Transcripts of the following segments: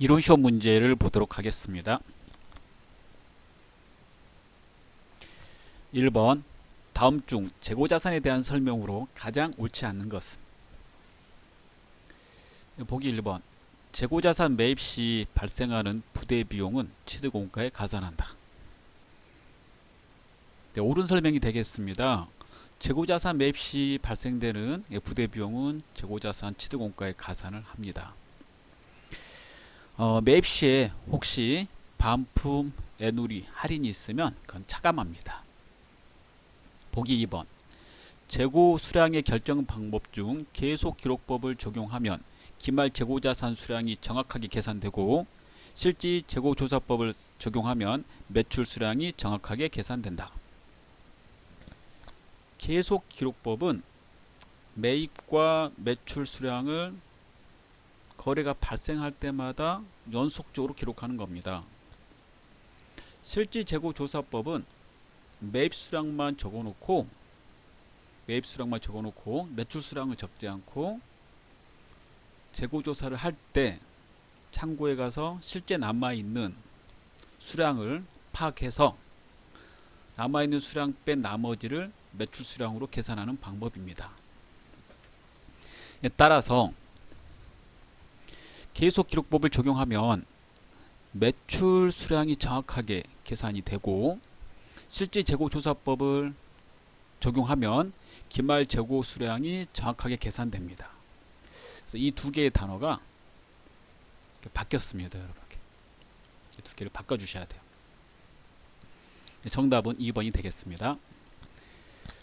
이론 시험 문제를 보도록 하겠습니다. 1번 다음 중 재고자산에 대한 설명으로 가장 옳지 않는 것은? 보기 1번 재고자산 매입 시 발생하는 부대 비용은 취득원가에 가산한다. 네, 옳은 설명이 되겠습니다. 재고자산 매입 시 발생되는 부대 비용은 재고자산 취득원가에 가산을 합니다. 매입 시에 혹시 반품, 애누리, 할인이 있으면 그건 차감합니다. 보기 2번 재고 수량의 결정 방법 중 계속 기록법을 적용하면 기말 재고자산 수량이 정확하게 계산되고 실질 재고조사법을 적용하면 매출 수량이 정확하게 계산된다. 계속 기록법은 매입과 매출 수량을 거래가 발생할 때마다 연속적으로 기록하는 겁니다. 실질 재고조사법은 매입 수량만 적어놓고 매출 수량을 적지 않고 재고조사를 할 때 창고에 가서 실제 남아있는 수량을 파악해서 남아있는 수량 뺀 나머지를 매출 수량으로 계산하는 방법입니다. 따라서 계속 기록법을 적용하면 매출 수량이 정확하게 계산이 되고 실제 재고조사법을 적용하면 기말 재고 수량이 정확하게 계산됩니다. 그래서 이 두 개의 단어가 바뀌었습니다. 여러분, 이 두 개를 바꿔주셔야 돼요. 정답은 2번이 되겠습니다.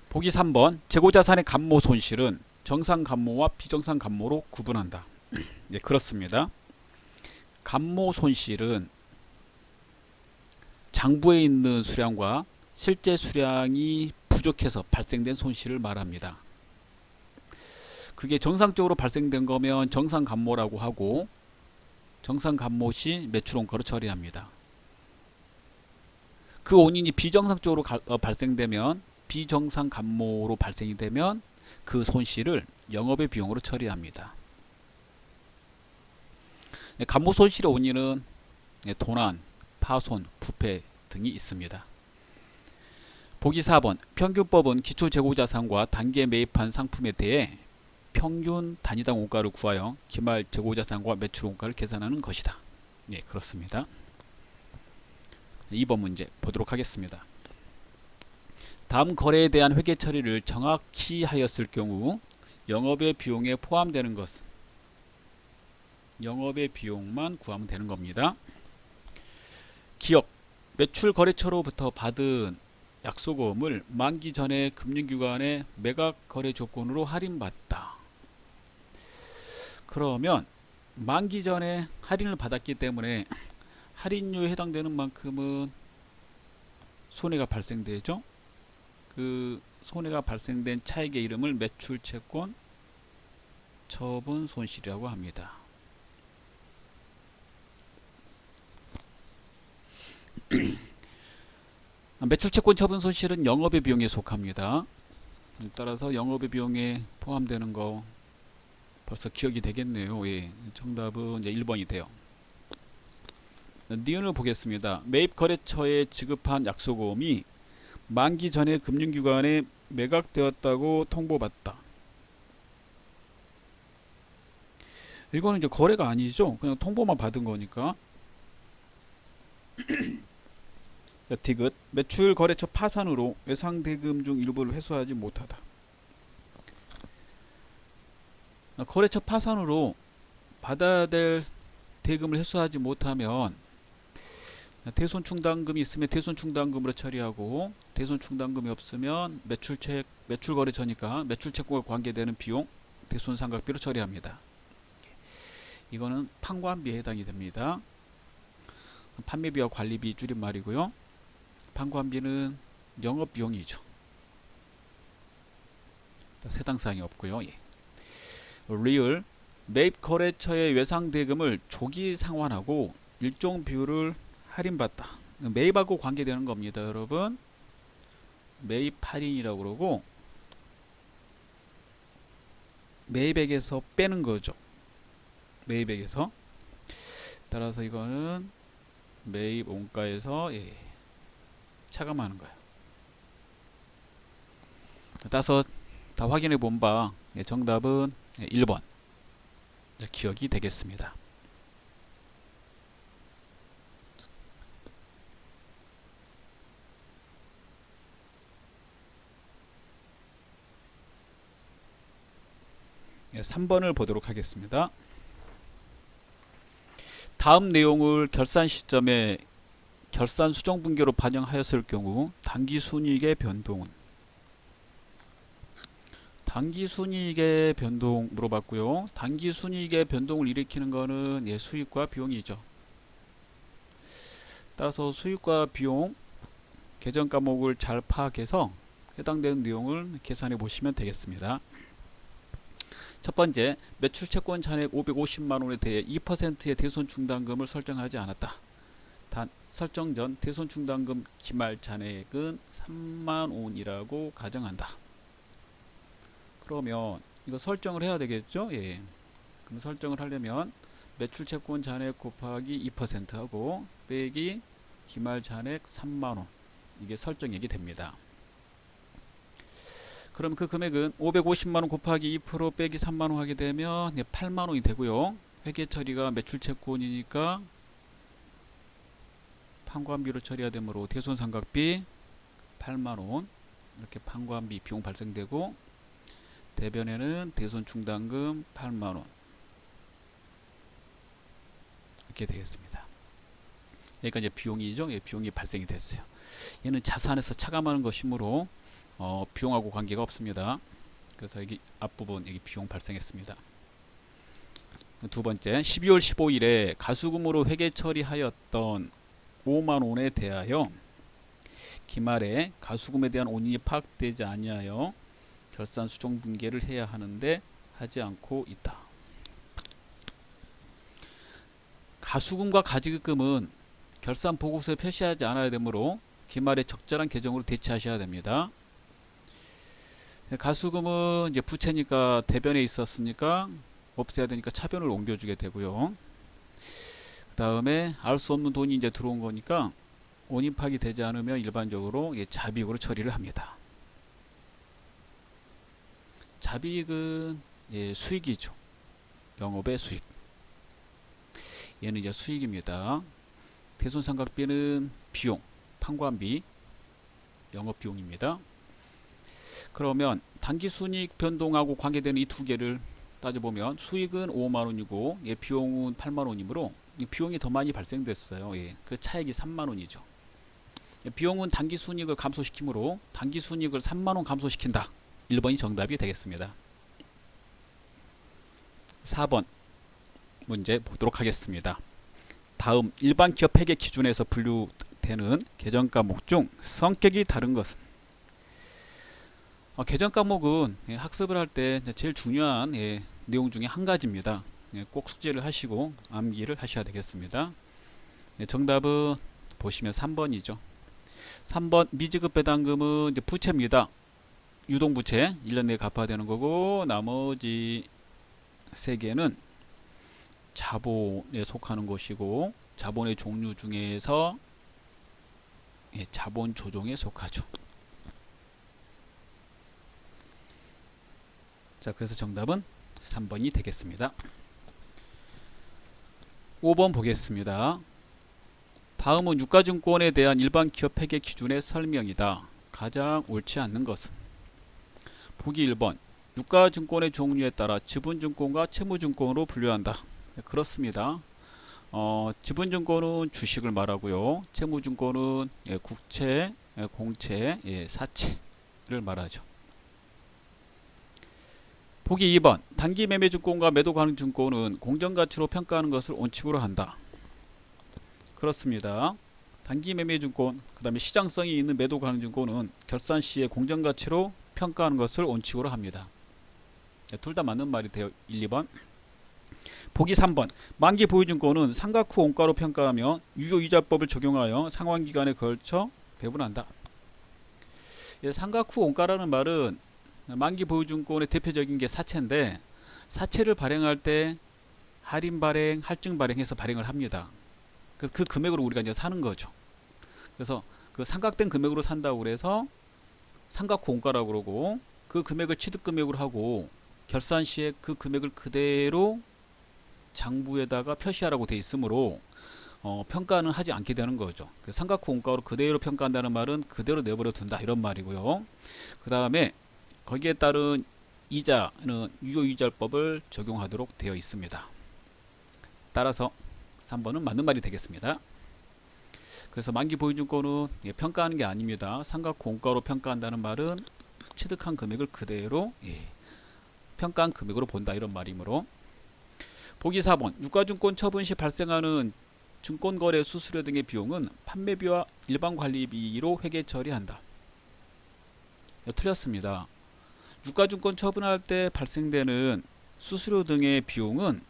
보기 3번 재고자산의 감모 손실은 정상 감모와 비정상 감모로 구분한다. 네, 그렇습니다. 감모 손실은 장부에 있는 수량과 실제 수량이 부족해서 발생된 손실을 말합니다. 그게 정상적으로 발생된 거면 정상 감모라고 하고 정상 감모 시 매출원가로 처리합니다. 그 원인이 비정상적으로 발생되면 비정상 감모로 발생이 되면 그 손실을 영업의 비용으로 처리합니다. 감모 손실의 원인은 도난, 파손, 부패 등이 있습니다. 보기 4번 평균법은 기초재고자산과 단기에 매입한 상품에 대해 평균 단위당 원가를 구하여 기말 재고자산과 매출원가를 계산하는 것이다. 예, 그렇습니다. 2번 문제 보도록 하겠습니다. 다음 거래에 대한 회계 처리를 정확히 하였을 경우 영업의 비용에 포함되는 것은? 영업의 비용만 구하면 되는 겁니다. 기업 매출 거래처로부터 받은 약소금을 만기 전에 금융기관의 매각 거래 조건으로 할인받다. 그러면 만기 전에 할인을 받았기 때문에 할인료에 해당되는 만큼은 손해가 발생되죠. 그 손해가 발생된 차익의 이름을 매출채권 처분 손실이라고 합니다. 매출채권 처분 손실은 영업의 비용에 속합니다. 따라서 영업의 비용에 포함되는 거 벌써 기억이 되겠네요. 예, 정답은 이제 1번이 돼요. 니은을 보겠습니다. 매입거래처에 지급한 약소금이 만기 전에 금융기관에 매각되었다고 통보받다. 이거는 이제 거래가 아니죠. 그냥 통보만 받은 거니까. 디귿 매출 거래처 파산으로 외상대금 중 일부를 회수하지 못하다. 거래처 파산으로 받아야 될 대금을 회수하지 못하면 대손충당금이 있으면 대손충당금으로 처리하고 대손충당금이 없으면 매출거래처니까 매출채권과 관계되는 비용 대손상각비로 처리합니다. 이거는 판관비에 해당이 됩니다. 판매비와 관리비 줄임말이고요. 판관비는 영업비용이죠. 세당사항이 없고요. 예. 리을 매입 거래처의 외상대금을 조기 상환하고 일정 비율을 할인받다. 매입하고 관계되는 겁니다. 여러분 매입 할인이라고 그러고 매입액에서 빼는 거죠. 매입액에서 따라서 이거는 매입 원가에서 차감하는 거예요. 따라서 다 확인해 본 바 정답은 1번 기억이 되겠습니다. 예, 3번을 보도록 하겠습니다. 다음 내용을 결산 시점에 결산 수정 분기로 반영하였을 경우 당기순이익의 변동은, 당기순이익의 변동 물어봤고요. 당기순이익의 변동을 일으키는 것은 수익과 비용이죠. 따라서 수익과 비용 계정 과목을 잘 파악해서 해당되는 내용을 계산해 보시면 되겠습니다. 첫 번째, 매출 채권 잔액 550만원에 대해 2%의 대손 충당금을 설정하지 않았다. 단 설정 전 대손 충당금 기말 잔액은 3만원이라고 가정한다. 그러면 이거 설정을 해야 되겠죠? 예. 그럼 설정을 하려면 매출 채권 잔액 곱하기 2% 하고 빼기 기말 잔액 3만원, 이게 설정액이 됩니다. 그럼 그 금액은 550만원 곱하기 2% 빼기 3만원 하게 되면 8만원이 되고요. 회계 처리가 매출 채권이니까 판관비로 처리해야 되므로 대손상각비 8만원, 이렇게 판관비 비용 발생되고, 대변에는 대손 충당금 8만원 이렇게 되겠습니다. 여기까지 이제 비용이죠. 예, 비용이 발생이 됐어요. 얘는 자산에서 차감하는 것이므로 비용하고 관계가 없습니다. 그래서 여기 앞부분 여기 비용 발생했습니다. 두 번째, 12월 15일에 가수금으로 회계 처리하였던 5만원에 대하여 기말에 가수금에 대한 원인이 파악되지 아니하여 결산 수정 분기를 해야 하는데 하지 않고 있다. 가수금과 가지급금은 결산 보고서에 표시하지 않아야 되므로 기말에 적절한 계정으로 대체하셔야 됩니다. 가수금은 이제 부채니까 대변에 있었으니까 없애야 되니까 차변을 옮겨주게 되고요. 그 다음에 알 수 없는 돈이 이제 들어온 거니까 원인 파악이 되지 않으면 일반적으로 자비익으로 처리를 합니다. 자비익은 수익이죠. 영업의 수익. 얘는 이제 수익입니다. 대손상각비는 비용, 판관비, 영업비용입니다. 그러면 당기순이익 변동하고 관계되는 이 두 개를 따져보면 수익은 5만원이고 비용은 8만원이므로 비용이 더 많이 발생됐어요. 그 차액이 3만원이죠. 비용은 당기순이익을 감소시키므로 당기순이익을 3만원 감소시킨다. 1번이 정답이 되겠습니다. 4번 문제 보도록 하겠습니다. 다음 일반 기업 회계 기준에서 분류되는 계정 과목 중 성격이 다른 것은? 계정 과목은 학습을 할 때 제일 중요한 내용 중에 한 가지입니다. 꼭 숙제를 하시고 암기를 하셔야 되겠습니다. 정답은 보시면 3번이죠. 3번 미지급 배당금은 이제 부채입니다. 유동부채 1년 내에 갚아야 되는 거고, 나머지 3개는 자본에 속하는 것이고, 자본의 종류 중에서 자본 조정에 속하죠. 자, 그래서 정답은 3번이 되겠습니다. 5번 보겠습니다. 다음은 유가증권에 대한 일반 기업 회계 기준의 설명이다. 가장 옳지 않는 것은? 보기 1번, 유가증권의 종류에 따라 지분증권과 채무증권으로 분류한다. 그렇습니다. 지분증권은 주식을 말하고요. 채무증권은 국채, 공채, 사채를 말하죠. 보기 2번, 단기매매증권과 매도가능증권은 공정가치로 평가하는 것을 원칙으로 한다. 그렇습니다. 단기매매증권, 그 다음에 시장성이 있는 매도가능증권은 결산 시에 공정가치로 평가하는 것을 원칙으로 합니다. 둘 다 맞는 말이 돼요. 1, 2번. 보기 3번, 만기 보유증권은 상각 후 원가로 평가하며 유효이자법을 적용하여 상환기간에 걸쳐 배분한다. 상각 후 원가라는 말은 만기 보유증권의 대표적인 게 사채인데, 사채를 발행할 때 할인 발행, 할증 발행해서 발행을 합니다. 그래서 그 금액으로 우리가 이제 사는 거죠. 그래서 그 삼각된 금액으로 산다고 그래서 삼각공가라고 그러고, 그 금액을 취득 금액으로 하고 결산 시에 그 금액을 그대로 장부에다가 표시하라고 돼 있으므로 평가는 하지 않게 되는 거죠. 삼각공가로 그대로 평가한다는 말은 그대로 내버려 둔다 이런 말이고요. 그 다음에 거기에 따른 이자는 유효이자법을 적용하도록 되어 있습니다. 따라서 3번은 맞는 말이 되겠습니다. 그래서 만기 보유증권은 평가하는 게 아닙니다. 삼각공가로 평가한다는 말은 취득한 금액을 그대로 평가한 금액으로 본다 이런 말이므로. 보기 4번 유가증권 처분 시 발생하는 증권거래 수수료 등의 비용은 판매비와 일반관리비로 회계 처리한다. 틀렸습니다. 유가증권 처분할 때 발생되는 수수료 등의 비용은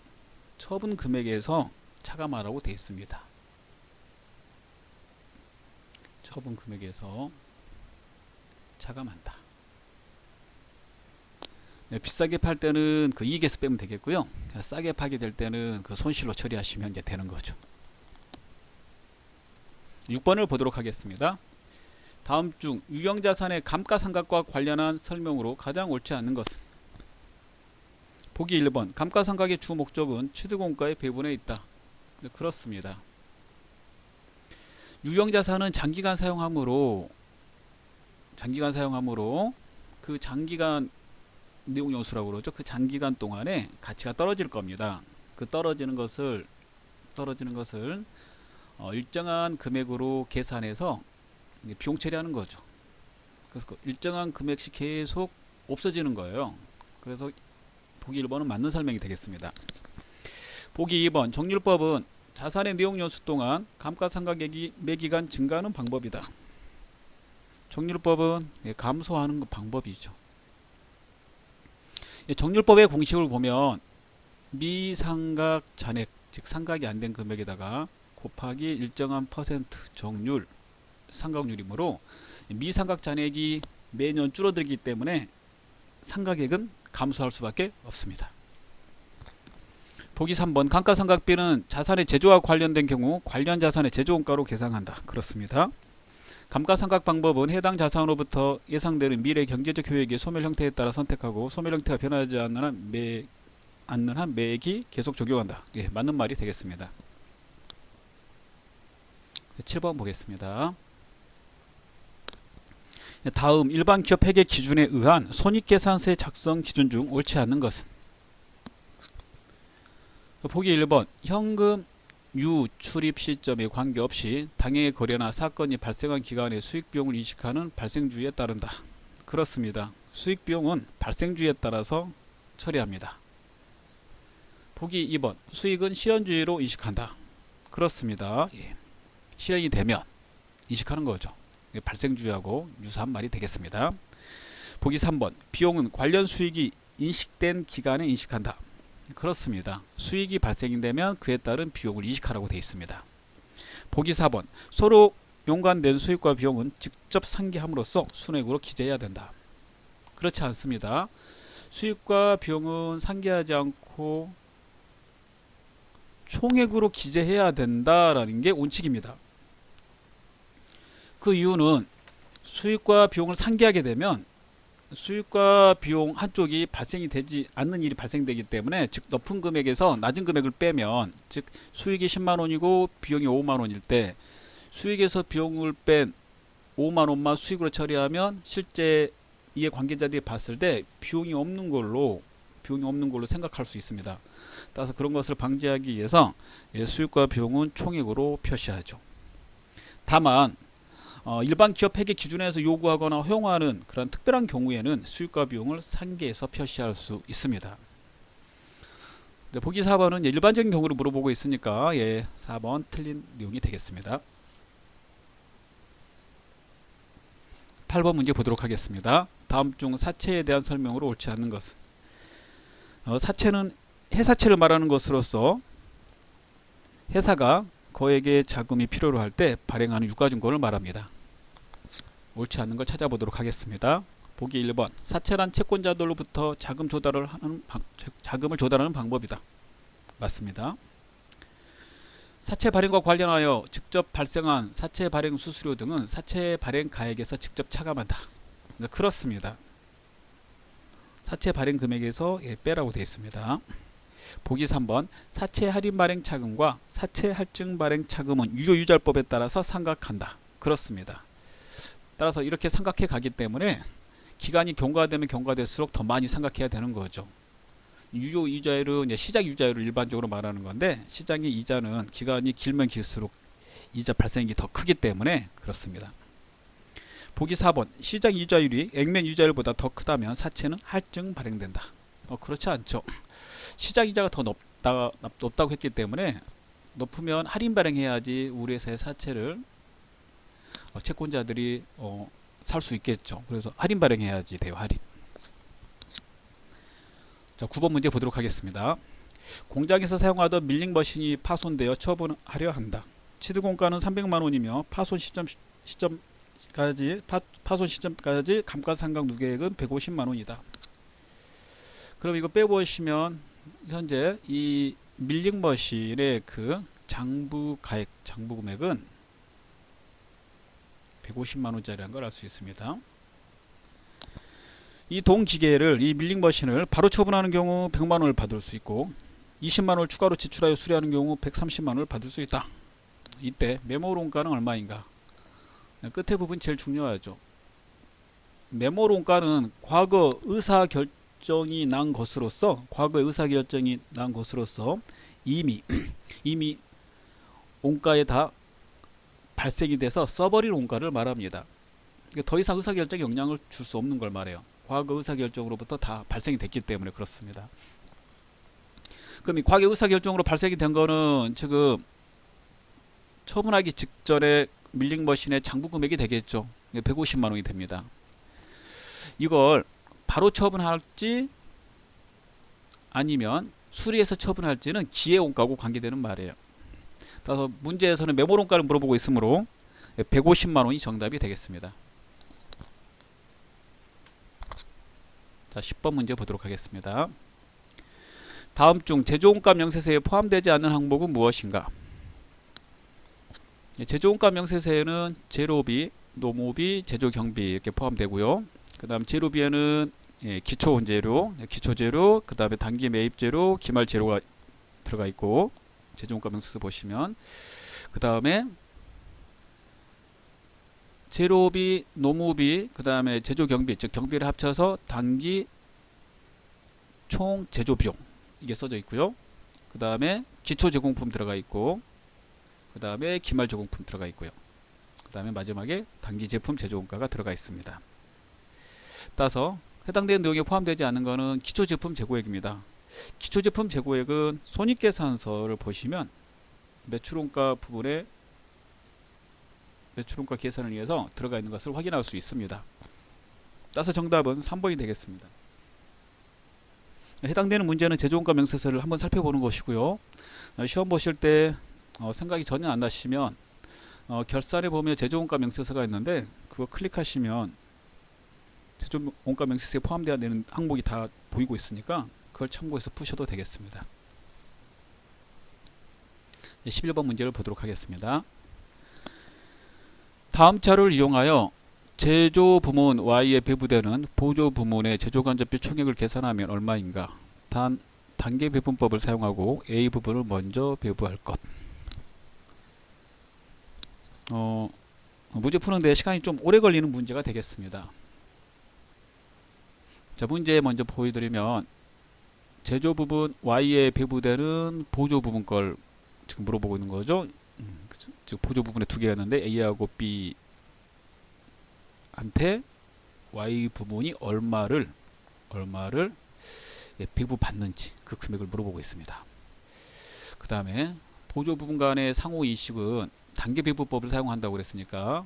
처분 금액에서 차감하라고 되어 있습니다. 처분 금액에서 차감한다. 네, 비싸게 팔 때는 그 이익에서 빼면 되겠고요. 싸게 파게 될 때는 그 손실로 처리하시면 이제 되는 거죠. 6번을 보도록 하겠습니다. 다음 중 유형자산의 감가상각과 관련한 설명으로 가장 옳지 않은 것은? 보기 1번 감가상각의 주 목적은 취득원가의 배분에 있다. 네, 그렇습니다. 유형자산은 장기간 사용하므로 그 장기간 내용연수라고 그러죠. 그 장기간 동안에 가치가 떨어질 겁니다. 그 떨어지는 것을 일정한 금액으로 계산해서 비용 처리하는 거죠. 그래서 그 일정한 금액씩 계속 없어지는 거예요. 그래서 보기 1번은 맞는 설명이 되겠습니다. 보기 2번 정률법은 자산의 내용연수 동안 감가상각액이 매기간 증가하는 방법이다. 정률법은 감소하는 방법이죠. 정률법의 공식을 보면 미상각 잔액, 즉 상각이 안 된 금액에다가 곱하기 일정한 퍼센트 정률, 상각률이므로 미상각 잔액이 매년 줄어들기 때문에 상각액은 감소할 수밖에 없습니다. 보기 3번 감가상각비는 자산의 제조와 관련된 경우 관련 자산의 제조원가로 계산한다. 그렇습니다. 감가상각 방법은 해당 자산으로부터 예상되는 미래 경제적 효益소멸 형태에 따라 선택하고 소멸 형태가 변하지 않는 한 매액이 계속 적용한다. 예, 맞는 말이 되겠습니다. 7번 보겠습니다. 다음 일반 기업 회계 기준에 의한 손익계산서의 작성 기준 중 옳지 않는 것은? 보기 1번 현금 유출입 시점에 관계없이 당해의 거래나 사건이 발생한 기간에 수익비용을 인식하는 발생주의에 따른다. 그렇습니다. 수익비용은 발생주의에 따라서 처리합니다. 보기 2번 수익은 실현주의로 인식한다. 그렇습니다. 예. 실현이 되면 인식하는 거죠. 발생주의하고 유사한 말이 되겠습니다. 보기 3번 비용은 관련 수익이 인식된 기간에 인식한다. 그렇습니다. 수익이 발생이 되면 그에 따른 비용을 인식하라고 되어 있습니다. 보기 4번 서로 연관된 수익과 비용은 직접 상기함으로써 순액으로 기재해야 된다. 그렇지 않습니다. 수익과 비용은 상기하지 않고 총액으로 기재해야 된다라는 게 원칙입니다. 그 이유는 수익과 비용을 상기하게 되면 수익과 비용 한쪽이 발생이 되지 않는 일이 발생되기 때문에, 즉 높은 금액에서 낮은 금액을 빼면, 즉 수익이 10만원이고 비용이 5만원일 때 수익에서 비용을 뺀 5만원만 수익으로 처리하면 실제 이해 관계자들이 봤을 때 비용이 없는 걸로 생각할 수 있습니다. 따라서 그런 것을 방지하기 위해서 수익과 비용은 총액으로 표시하죠. 다만 일반 기업 회계 기준에서 요구하거나 허용하는 그런 특별한 경우에는 수익과 비용을 상계해서 표시할 수 있습니다. 보기 4번은 일반적인 경우를 물어보고 있으니까 4번 틀린 내용이 되겠습니다. 8번 문제 보도록 하겠습니다. 다음 중 사채에 대한 설명으로 옳지 않는 것은? 사채는 회사채를 말하는 것으로서 회사가 거액의 자금이 필요로 할 때 발행하는 유가증권을 말합니다. 옳지 않는 걸 찾아보도록 하겠습니다. 보기 1번 사채란 채권자들로부터 자금을 조달하는 방법이다. 맞습니다. 사채 발행과 관련하여 직접 발생한 사채 발행 수수료 등은 사채 발행 가액에서 직접 차감한다. 네, 그렇습니다. 사채 발행 금액에서 빼라고 되어 있습니다. 보기 3번 사채 할인 발행 차금과 사채 할증 발행 차금은 유효유절법에 따라서 삼각한다. 그렇습니다. 따라서 이렇게 삼각해 가기 때문에 기간이 경과되면 경과될수록 더 많이 삼각해야 되는 거죠. 유효 이자율은 이제 시작 이자율을 일반적으로 말하는 건데, 시장의 이자는 기간이 길면 길수록 이자 발생이 더 크기 때문에 그렇습니다. 보기 4번 시작 이자율이 액면 이자율보다 더 크다면 사채는 할증 발행된다. 그렇지 않죠. 시작 이자가 더 높다고 했기 때문에 높으면 할인 발행해야지 우리 회사의 사채를 채권자들이 살 수 있겠죠. 그래서 할인 발행해야지 돼요. 할인. 자, 9번 문제 보도록 하겠습니다. 공장에서 사용하던 밀링 머신이 파손되어 처분하려 한다. 취득원가는 300만원이며 파손 시점까지 감가상각 누계액은 150만원이다. 그럼 이거 빼보시면 현재 이 밀링 머신의 그 장부 금액은 150만원짜리라는 걸 알 수 있습니다. 이 동기계를, 이 밀링 머신을 바로 처분하는 경우 100만원을 받을 수 있고 20만원을 추가로 지출하여 수리하는 경우 130만원을 받을 수 있다. 이때 메모론가는 얼마인가? 끝에 부분 제일 중요하죠. 메모론가는 과거 의사결정이 난 것으로서 이미 원가에 다 발생이 돼서 써버릴 원가를 말합니다. 더 이상 의사결정에 영향을 줄 수 없는 걸 말해요. 과거 의사결정으로부터 다 발생이 됐기 때문에 그렇습니다. 그럼 이 과거 의사결정으로 발생이 된 거는 지금 처분하기 직전에 밀링 머신의 장부 금액이 되겠죠. 150만원이 됩니다. 이걸 바로 처분할지 아니면 수리해서 처분할지는 기회원가하고 관계되는 말이에요. 따라서 문제에서는 메모론가를 물어보고 있으므로 150만원이 정답이 되겠습니다. 자, 10번 문제 보도록 하겠습니다. 다음 중 제조원가 명세세에 포함되지 않는 항목은 무엇인가? 제조원가 명세세에는 재료비, 노무비, 제조경비 이렇게 포함되고요. 그 다음 재료비에는 기초원재료, 기초재료, 그 다음에 단기 매입재료, 기말재료가 들어가 있고, 제조원가 명세서 보시면 그 다음에 재료비, 노무비, 그 다음에 제조경비, 즉 경비를 합쳐서 단기 총 제조비용 이게 써져 있고요. 그 다음에 기초제공품 들어가 있고, 그 다음에 기말제공품 들어가 있고요. 그 다음에 마지막에 단기제품 제조원가가 들어가 있습니다. 따라서 해당되는 내용에 포함되지 않는 것은 기초제품 재고액입니다. 기초제품 재고액은 손익계산서를 보시면 매출원가 부분에 매출원가 계산을 위해서 들어가 있는 것을 확인할 수 있습니다. 따라서 정답은 3번이 되겠습니다. 해당되는 문제는 제조원가 명세서를 한번 살펴보는 것이고요. 시험 보실 때 생각이 전혀 안 나시면 결산에 보면 제조원가 명세서가 있는데 그거 클릭하시면 제조원가 명세서에 포함되어야 되는 항목이 다 보이고 있으니까 그걸 참고해서 푸셔도 되겠습니다. 11번 문제를 보도록 하겠습니다. 다음 자료를 이용하여 제조 부문 Y에 배부되는 보조 부문의 제조간접비 총액을 계산하면 얼마인가? 단계 배분법을 사용하고 A 부분을 먼저 배부할 것. 문제 푸는데 시간이 좀 오래 걸리는 문제가 되겠습니다. 자, 문제 먼저 보여드리면 제조 부분 Y에 배부되는 보조 부분 걸 지금 물어보고 있는 거죠. 즉 보조 부분에 두 개였는데 A하고 B한테 Y 부분이 얼마를 배부받는지 그 금액을 물어보고 있습니다. 그 다음에 보조 부분 간의 상호 이식은 단계 배부법을 사용한다고 그랬으니까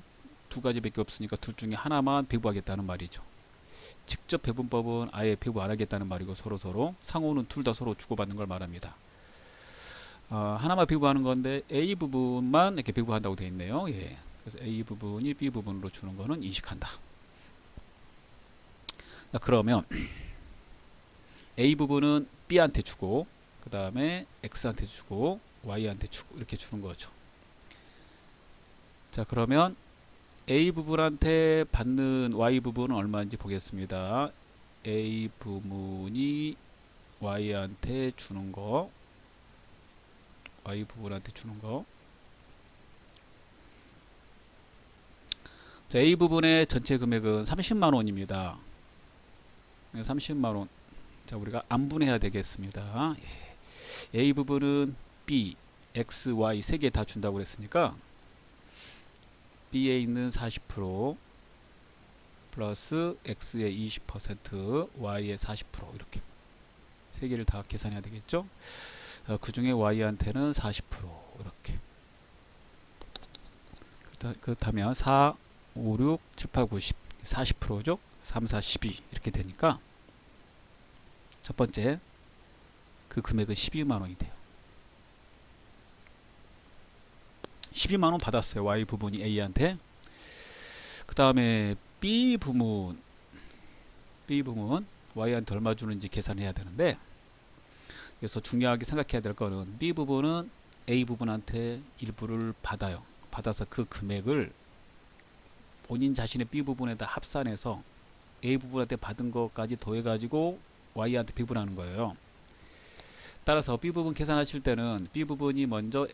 두 가지밖에 없으니까 둘 중에 하나만 배부하겠다는 말이죠. 직접 배분법은 아예 배부 안 하겠다는 말이고 서로 상호는 둘 다 서로 주고받는 걸 말합니다. 하나만 배부하는 건데 A 부분만 이렇게 배부한다고 되어 있네요. 예. 그래서 A 부분이 B 부분으로 주는 거는 인식한다. 자, 그러면 A 부분은 B한테 주고 그 다음에 x한테 주고 y한테 주고 이렇게 주는 거죠. 자, 그러면 a 부분한테 받는 y 부분은 얼마인지 보겠습니다. a 부분이 y한테 주는 거, y 부분한테 주는 거. 자, a 부분의 전체 금액은 30만 원입니다. 30만 원. 자, 우리가 안분해야 되겠습니다. A 부분은 B, X, Y 세 개 다 준다고 그랬으니까 B에 있는 40% 플러스 X의 20%, Y의 40% 이렇게 세 개를 다 계산해야 되겠죠. 그 중에 Y한테는 40% 이렇게. 그렇다면 4, 5, 6, 7, 8, 9, 10 40%죠. 3, 4, 12 이렇게 되니까 첫 번째 그 금액은 12만 원이 돼요. 12만 원 받았어요. Y 부분이 A한테. 그 다음에 B 부분 Y한테 얼마 주는지 계산해야 되는데, 그래서 중요하게 생각해야 될 거는 B 부분은 A 부분한테 일부를 받아요. 받아서 그 금액을 본인 자신의 B 부분에다 합산해서 A 부분한테 받은 것까지 더해가지고 Y한테 배분하는 거예요. 따라서 B 부분 계산하실 때는 B 부분이 먼저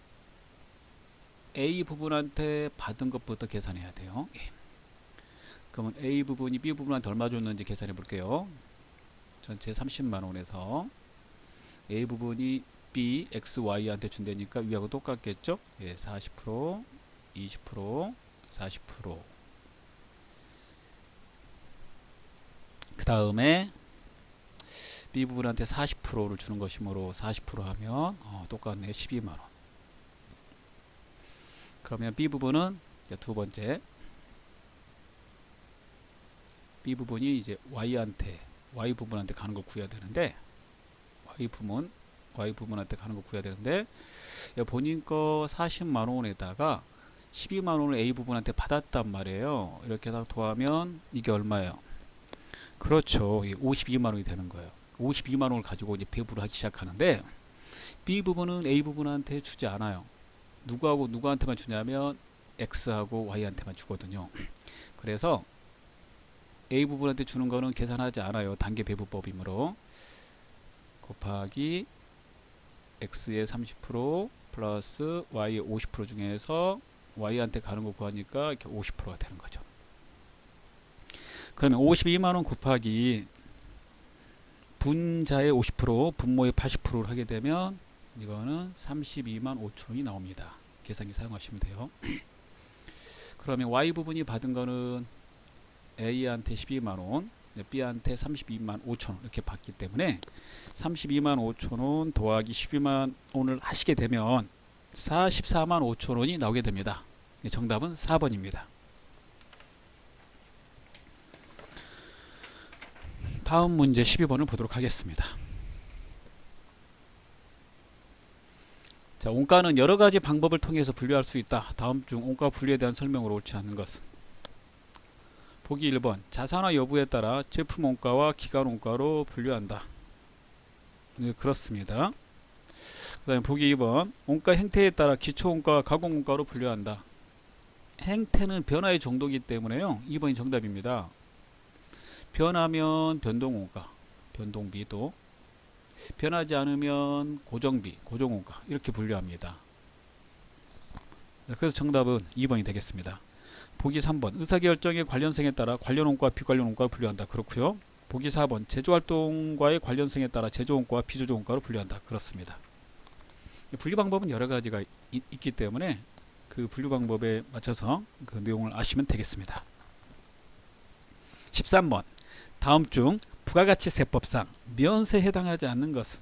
A 부분한테 받은 것부터 계산해야 돼요. 그러면 A 부분이 B 부분한테 얼마 줬는지 계산해 볼게요. 전체 30만 원에서 A 부분이 B, X, Y한테 준다니까 위하고 똑같겠죠? 40%, 20%, 40%. 그 다음에 B 부분한테 40%를 주는 것이므로 40% 하면 똑같네요. 12만 원. 그러면 B 부분은 두 번째 B 부분이 이제 Y 부분한테 가는 걸 구해야 되는데, Y 부분한테 가는 걸 구해야 되는데, 본인 거 40만 원에다가 12만 원을 A 부분한테 받았단 말이에요. 이렇게 다 더하면 이게 얼마예요? 그렇죠. 52만 원이 되는 거예요. 52만 원을 가지고 이제 배분을 하기 시작하는데, B 부분은 A 부분한테 주지 않아요. 누구한테만 주냐면 X하고 Y한테만 주거든요. 그래서 A 부분한테 주는 거는 계산하지 않아요. 단계 배분법이므로 곱하기 X의 30% 플러스 Y의 50% 중에서 Y한테 가는 거 구하니까 이렇게 50%가 되는 거죠. 그러면 52만 원 곱하기 분자의 50%, 분모의 80%를 하게 되면 이거는 32만 5천 원이 나옵니다. 계산기 사용하시면 돼요. 그러면 Y 부분이 받은 거는 A한테 12만 원, B한테 32만 5천 원 이렇게 받기 때문에 32만 5천 원 더하기 12만 원을 하시게 되면 44만 5천 원이 나오게 됩니다. 정답은 4번입니다. 다음 문제 12번을 보도록 하겠습니다. 자, 원가는 여러 가지 방법을 통해서 분류할 수 있다. 다음 중 원가 분류에 대한 설명으로 옳지 않은 것은? 보기 1번. 자산화 여부에 따라 제품 원가와 기간 원가로 분류한다. 네, 그렇습니다. 그 다음에 보기 2번. 원가 행태에 따라 기초 원가와 가공 원가로 분류한다. 행태는 변화의 정도이기 때문에요. 2번이 정답입니다. 변하면 변동원가, 변동비도, 변하지 않으면 고정비, 고정원가 이렇게 분류합니다. 그래서 정답은 2번이 되겠습니다. 보기 3번. 의사결정의 관련성에 따라 관련원가와 비관련원가를 분류한다. 그렇고요. 보기 4번. 제조활동과의 관련성에 따라 제조원가와 비제조원가로 분류한다. 그렇습니다. 분류 방법은 여러 가지가 있기 때문에 그 분류 방법에 맞춰서 그 내용을 아시면 되겠습니다. 13번. 다음 중 부가가치세법상 면세에 해당하지 않는 것은?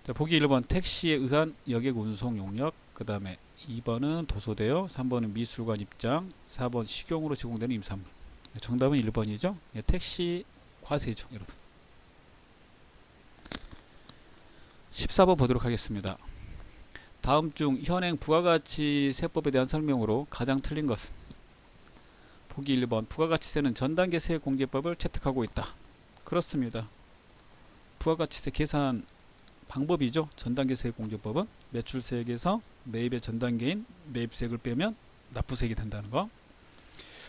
자, 보기 1번 택시에 의한 여객 운송 용역, 그 다음에 2번은 도소대요, 3번은 미술관 입장, 4번 식용으로 제공되는 임산물. 정답은 1번이죠. 택시 과세죠, 여러분. 14번 보도록 하겠습니다. 다음 중 현행 부가가치세법에 대한 설명으로 가장 틀린 것은? 보기 1번 부가가치세는 전단계 세액공제법을 채택하고 있다. 그렇습니다. 부가가치세 계산 방법이죠. 전단계세 공제법은 매출세액에서 매입의 전단계인 매입세액을 빼면 납부세액이 된다는 거.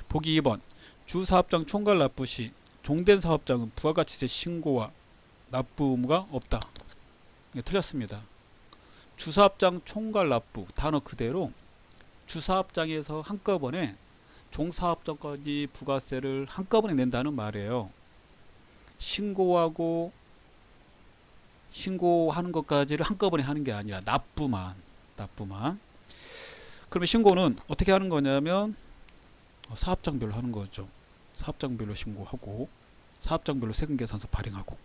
보기 2번 주사업장 총괄 납부 시 종된 사업장은 부가가치세 신고와 납부 의무가 없다. 틀렸습니다. 주사업장 총괄 납부 단어 그대로 주사업장에서 한꺼번에 종사업장까지 부가세를 한꺼번에 낸다는 말이에요. 신고하는 것까지를 한꺼번에 하는 게 아니라 납부만. 그러면 신고는 어떻게 하는 거냐면 사업장별로 하는 거죠. 사업장별로 신고하고 사업장별로 세금계산서 발행하고.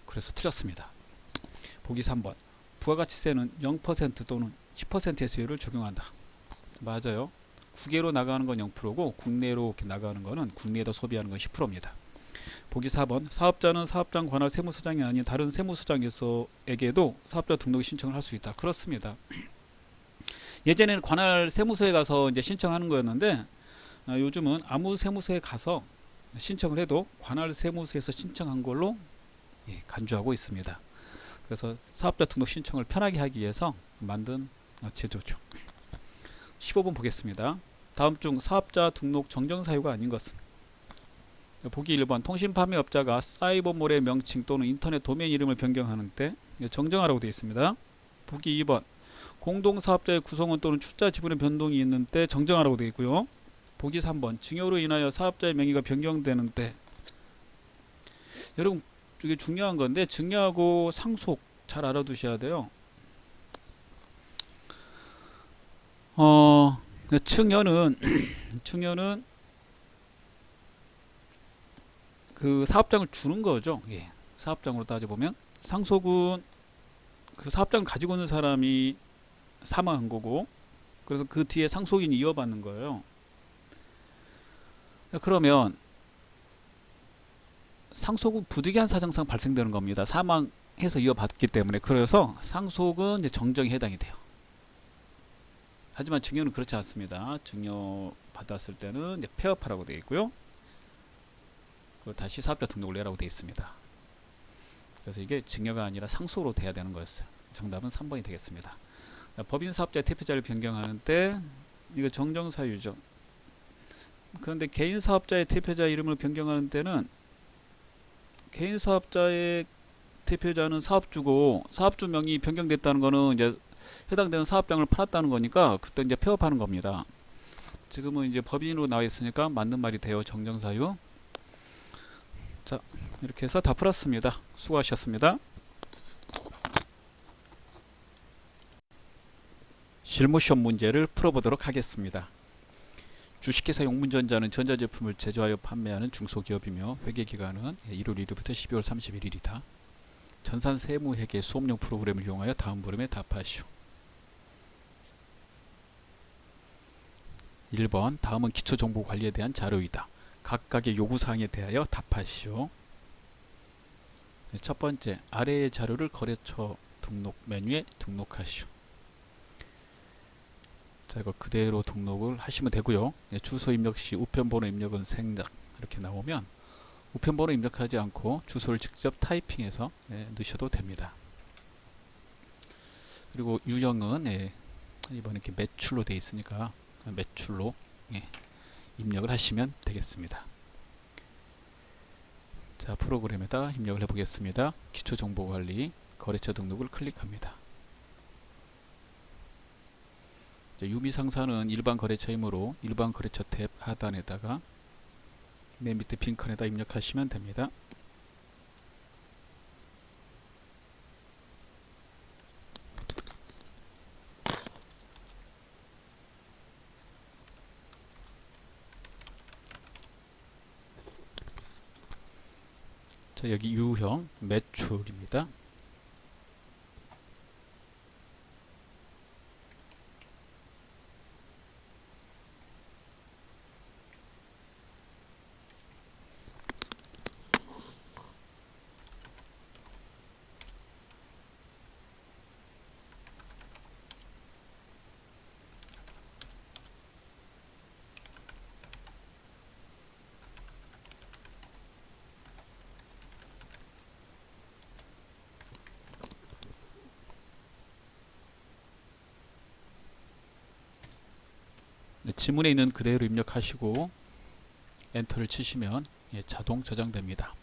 그래서 틀렸습니다. 보기 3번 부가가치세는 0% 또는 10%의 수율을 적용한다. 맞아요. 국외로 나가는 건 0%고 국내로 이렇게 나가는 거는 국내에다 소비하는 건 10%입니다. 보기 4번 사업자는 사업장 관할 세무서장이 아닌 다른 세무서장에게도 사업자 등록 신청을 할 수 있다. 그렇습니다. 예전에는 관할 세무서에 가서 이제 신청하는 거였는데 요즘은 아무 세무서에 가서 신청을 해도 관할 세무서에서 신청한 걸로 간주하고 있습니다. 그래서 사업자 등록 신청을 편하게 하기 위해서 만든 제도죠. 15번 보겠습니다. 다음 중 사업자 등록 정정 사유가 아닌 것은? 보기 1번 통신판매업자가 사이버몰의 명칭 또는 인터넷 도메인 이름을 변경하는 때 정정하라고 되어 있습니다. 보기 2번 공동사업자의 구성원 또는 출자 지분의 변동이 있는 때 정정하라고 되어 있고요. 보기 3번 증여로 인하여 사업자의 명의가 변경되는 때. 여러분 이게 중요한 건데 증여하고 상속 잘 알아두셔야 돼요. 증여는 그 사업장을 주는 거죠. 사업장으로 따져보면 상속은 그 사업장을 가지고 있는 사람이 사망한 거고 그래서 그 뒤에 상속인이 이어받는 거예요. 그러면 상속은 부득이한 사정상 발생되는 겁니다. 사망해서 이어받기 때문에. 그래서 상속은 이제 정정에 해당이 돼요. 하지만 증여는 그렇지 않습니다. 증여 받았을 때는 이제 폐업하라고 되어 있고요. 그리고 다시 사업자 등록을 내라고 되어 있습니다. 그래서 이게 증여가 아니라 상속으로 돼야 되는 거였어요. 정답은 3번이 되겠습니다. 법인 사업자의 대표자를 변경하는 때 이거 정정 사유죠. 그런데 개인 사업자의 대표자 이름을 변경하는 때는 개인 사업자의 대표자는 사업주고 사업주 명의 변경됐다는 거는 이제 해당되는 사업장을 팔았다는 거니까 그때 이제 폐업하는 겁니다. 지금은 이제 법인으로 나와 있으니까 맞는 말이 돼요. 정정 사유. 자, 이렇게 해서 다 풀었습니다. 수고하셨습니다. 실무시험 문제를 풀어보도록 하겠습니다. 주식회사 용문전자는 전자제품을 제조하여 판매하는 중소기업이며 회계기간은 1월 1일부터 12월 31일이다. 전산세무회계 수업용 프로그램을 이용하여 다음 물음에 답하시오. 1번 다음은 기초정보관리에 대한 자료이다. 각각의 요구사항에 대하여 답하시오. 첫 번째, 아래의 자료를 거래처 등록 메뉴에 등록하시오. 자, 이거 그대로 등록을 하시면 되고요. 주소 입력 시 우편번호 입력은 생략 이렇게 나오면 우편번호 입력하지 않고 주소를 직접 타이핑해서 넣으셔도 됩니다. 그리고 유형은 이번에 이렇게 매출로 되어 있으니까 매출로 입력을 하시면 되겠습니다. 자, 프로그램에다 입력을 해 보겠습니다. 기초정보관리 거래처 등록을 클릭합니다. 유미상사는 일반 거래처이므로 일반 거래처 탭 하단에다가 맨 밑에 빈 칸에다 입력하시면 됩니다. 자, 여기 유형 매출입니다. 지문에 있는 그대로 입력하시고 엔터를 치시면 자동 저장됩니다.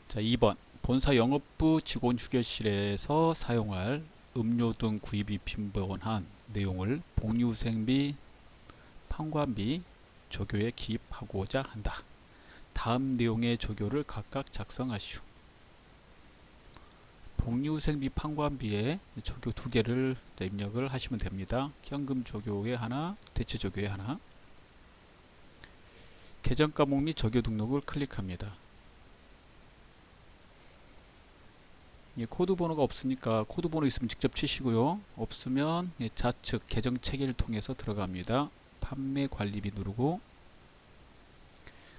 자, 2번 본사 영업부 직원 휴게실에서 사용할 음료 등 구입이 빈번한 내용을 복리후생비, 판관비, 조교에 기입하고자 한다. 다음 내용의 조교를 각각 작성하시오. 복리후생비, 판관비에 조교 2개를 입력을 하시면 됩니다. 현금 조교에 하나, 대체 조교에 하나. 계정 과목 및 조교 등록을 클릭합니다. 코드 번호가 없으니까 코드 번호 있으면 직접 치시고요. 없으면 좌측 계정 체계를 통해서 들어갑니다. 판매 관리비 누르고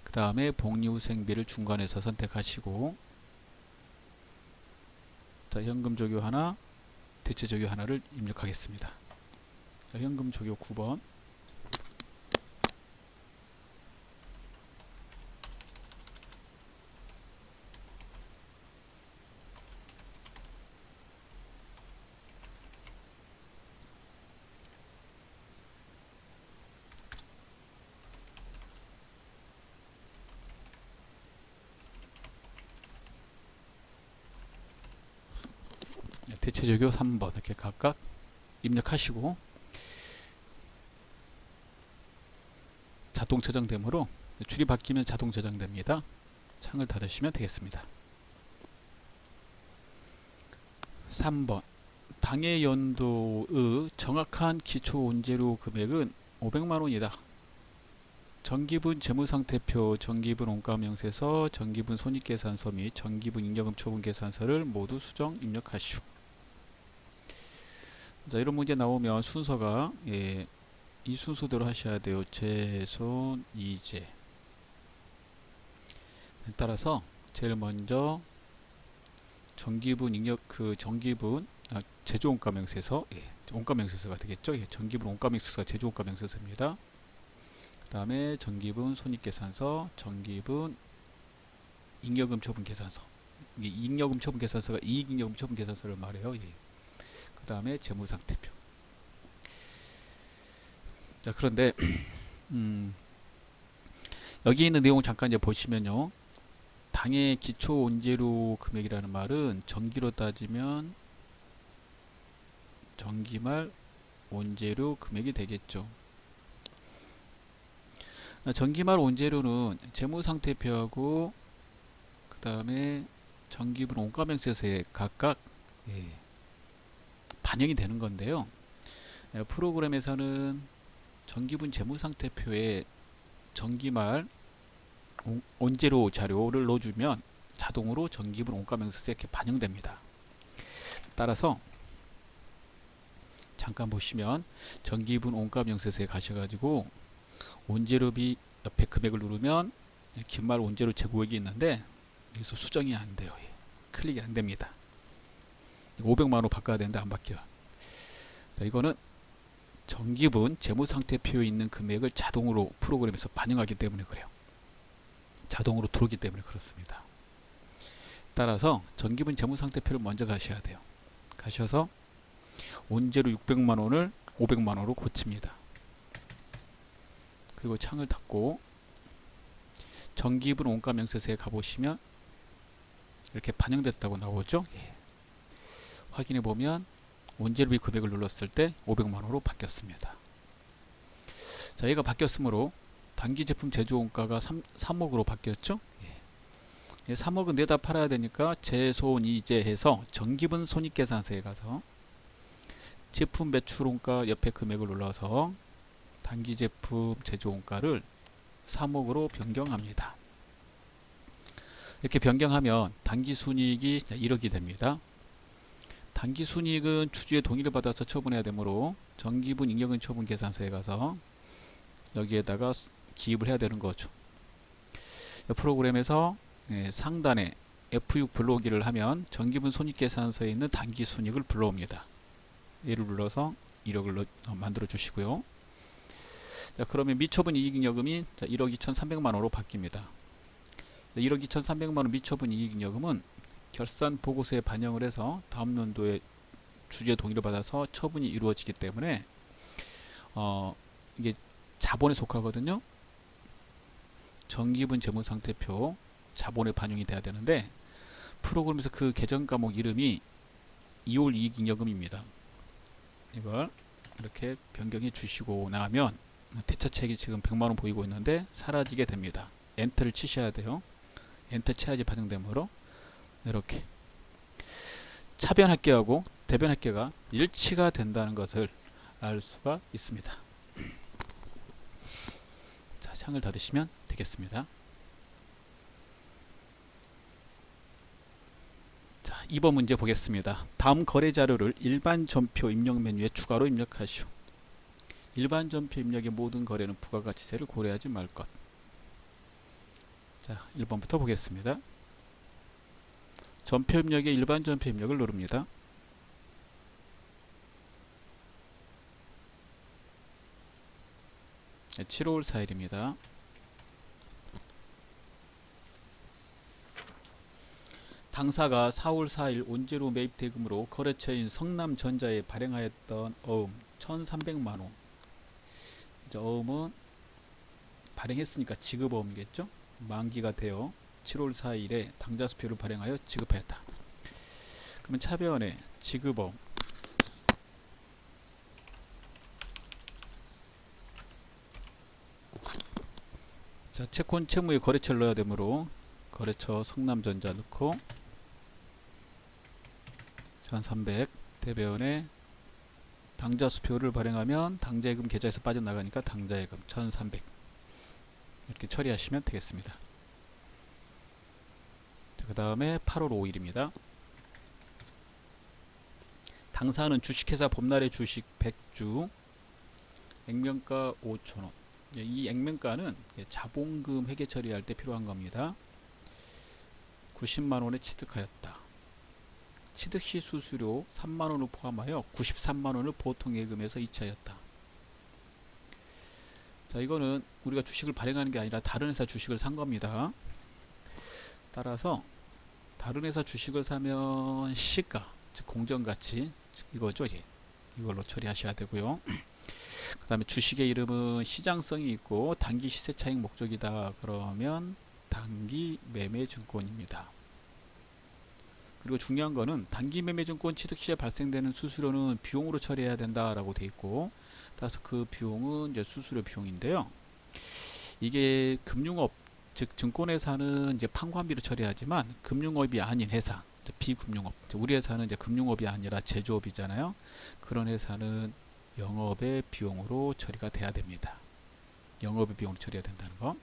그 다음에 복리후생비를 중간에서 선택하시고, 자, 현금 조교 하나, 대체 조교 하나를 입력하겠습니다. 자, 현금 조교 9번. 대체 조교 3번 이렇게 각각 입력하시고 자동 저장되므로 줄이 바뀌면 자동 저장됩니다. 창을 닫으시면 되겠습니다. 3번 당해 연도의 정확한 기초 원재료 금액은 500만원이다. 정기분 재무상태표, 정기분 원가명세서, 정기분 손익계산서 및 정기분 잉여금 처분계산서를 모두 수정 입력하시오. 자, 이런 문제 나오면 순서가 이 순서대로 하셔야 돼요. 재손, 이재. 따라서 제일 먼저 정기분 정기분 제조원가명세서, 원가명세서가 되겠죠. 정기분 원가명세서가 제조원가명세서입니다. 그 다음에 정기분 손익계산서, 정기분 잉여금 처분계산서. 잉여금 처분계산서가 이익잉여금 처분계산서를 말해요. 그 다음에 재무상태표. 자, 그런데 여기 있는 내용 잠깐 이제 보시면요. 당해 기초 원재료 금액이라는 말은 전기로 따지면 전기말 원재료 금액이 되겠죠. 전기말 원재료는 재무상태표하고 그 다음에 전기분 원가명세서에 각각 반영이 되는 건데요. 프로그램에서는 전기분 재무상태표에 전기말 원재료 자료를 넣어주면 자동으로 전기분 원가명세서에 이렇게 반영됩니다. 따라서 잠깐 보시면 전기분 원가명세서에 가셔가지고 원재료비 옆에 금액을 누르면 긴말 원재료 재고액이 있는데 여기서 수정이 안 돼요. 클릭이 안 됩니다. 500만원 바꿔야 되는데 안 바뀌어. 자, 이거는 정기분 재무상태표에 있는 금액을 자동으로 프로그램에서 반영하기 때문에 그래요. 자동으로 들어오기 때문에 그렇습니다. 따라서 정기분 재무상태표를 먼저 가셔야 돼요. 가셔서 원재료 600만원을 500만원으로 고칩니다. 그리고 창을 닫고 정기분 원가명세서에 가보시면 이렇게 반영됐다고 나오죠. 확인해 보면 원재료비 금액을 눌렀을 때 500만원으로 바뀌었습니다. 자, 얘가 바뀌었으므로 단기제품 제조원가가 3억으로 바뀌었죠. 3억은 내다 팔아야 되니까 재손이재해서 정기분 손익계산서에 가서 제품 매출원가 옆에 금액을 눌러서 단기제품 제조원가를 3억으로 변경합니다. 이렇게 변경하면 단기순이익이 1억이 됩니다. 단기순이익은 주주의 동의를 받아서 처분해야 되므로 정기분 잉여금 처분 계산서에 가서 여기에다가 기입을 해야 되는 거죠. 프로그램에서 상단에 F6 불러오기를 하면 정기분 손익계산서에 있는 단기순이익을 불러옵니다. 얘를 눌러서 1억을 만들어 주시고요. 자, 그러면 미처분 이익잉여금이 1억 2,300만원으로 바뀝니다. 1억 2,300만원 미처분 이익잉여금은 결산 보고서에 반영을 해서 다음 연도에 주주의 동의를 받아서 처분이 이루어지기 때문에 이게 자본에 속하거든요. 정기분 재무상태표 자본에 반영이 돼야 되는데 프로그램에서 그 계정 과목 이름이 이월 이익잉여금입니다. 이걸 이렇게 변경해 주시고 나면 대차책이 지금 100만원 보이고 있는데 사라지게 됩니다. 엔터를 치셔야 돼요. 엔터 쳐야지 반영되므로 이렇게 차변합계하고 대변합계가 일치가 된다는 것을 알 수가 있습니다. 자, 창을 닫으시면 되겠습니다. 자, 2번 문제 보겠습니다. 다음 거래 자료를 일반 전표 입력 메뉴에 추가로 입력하시오. 일반 전표 입력의 모든 거래는 부가가치세를 고려하지 말 것. 자, 1번부터 보겠습니다. 전표 입력에 일반 전표 입력을 누릅니다. 네, 7월 4일입니다. 당사가 4월 4일 온재료 매입 대금으로 거래처인 성남전자에 발행하였던 어음 1300만원. 이제 어음은 발행했으니까 지급어음이겠죠. 만기가 되어 7월 4일에 당좌수표를 발행하여 지급하였다. 그러면 차변에 지급어음 자, 채권 채무의 거래처를 넣어야 되므로 거래처 성남전자 넣고 1300 대변에 당좌수표를 발행하면 당좌예금 계좌에서 빠져나가니까 당좌예금 1300 이렇게 처리하시면 되겠습니다. 그 다음에 8월 5일입니다. 당사는 주식회사 봄날의 주식 100주 액면가 5,000원. 이 액면가는 자본금 회계 처리할 때 필요한 겁니다. 90만원에 취득하였다. 취득시 수수료 3만원을 포함하여 93만원을 보통예금에서 이체하였다. 자, 이거는 우리가 주식을 발행하는 게 아니라 다른 회사 주식을 산 겁니다. 따라서 다른 회사 주식을 사면 시가, 즉 공정가치, 즉 이거죠. 예. 이걸로 처리하셔야 되고요. 그 다음에 주식의 이름은 시장성이 있고 단기 시세 차익 목적이다. 그러면 단기 매매증권입니다. 그리고 중요한 거는 단기 매매증권 취득 시에 발생되는 수수료는 비용으로 처리해야 된다라고 돼 있고, 따라서 그 비용은 이제 수수료 비용인데요. 이게 금융업, 즉 증권회사는 이제 판관비로 처리하지만 금융업이 아닌 회사, 비금융업, 우리 회사는 이제 금융업이 아니라 제조업이잖아요. 그런 회사는 영업의 비용으로 처리가 돼야 됩니다. 영업의 비용으로 처리해야 된다는 거.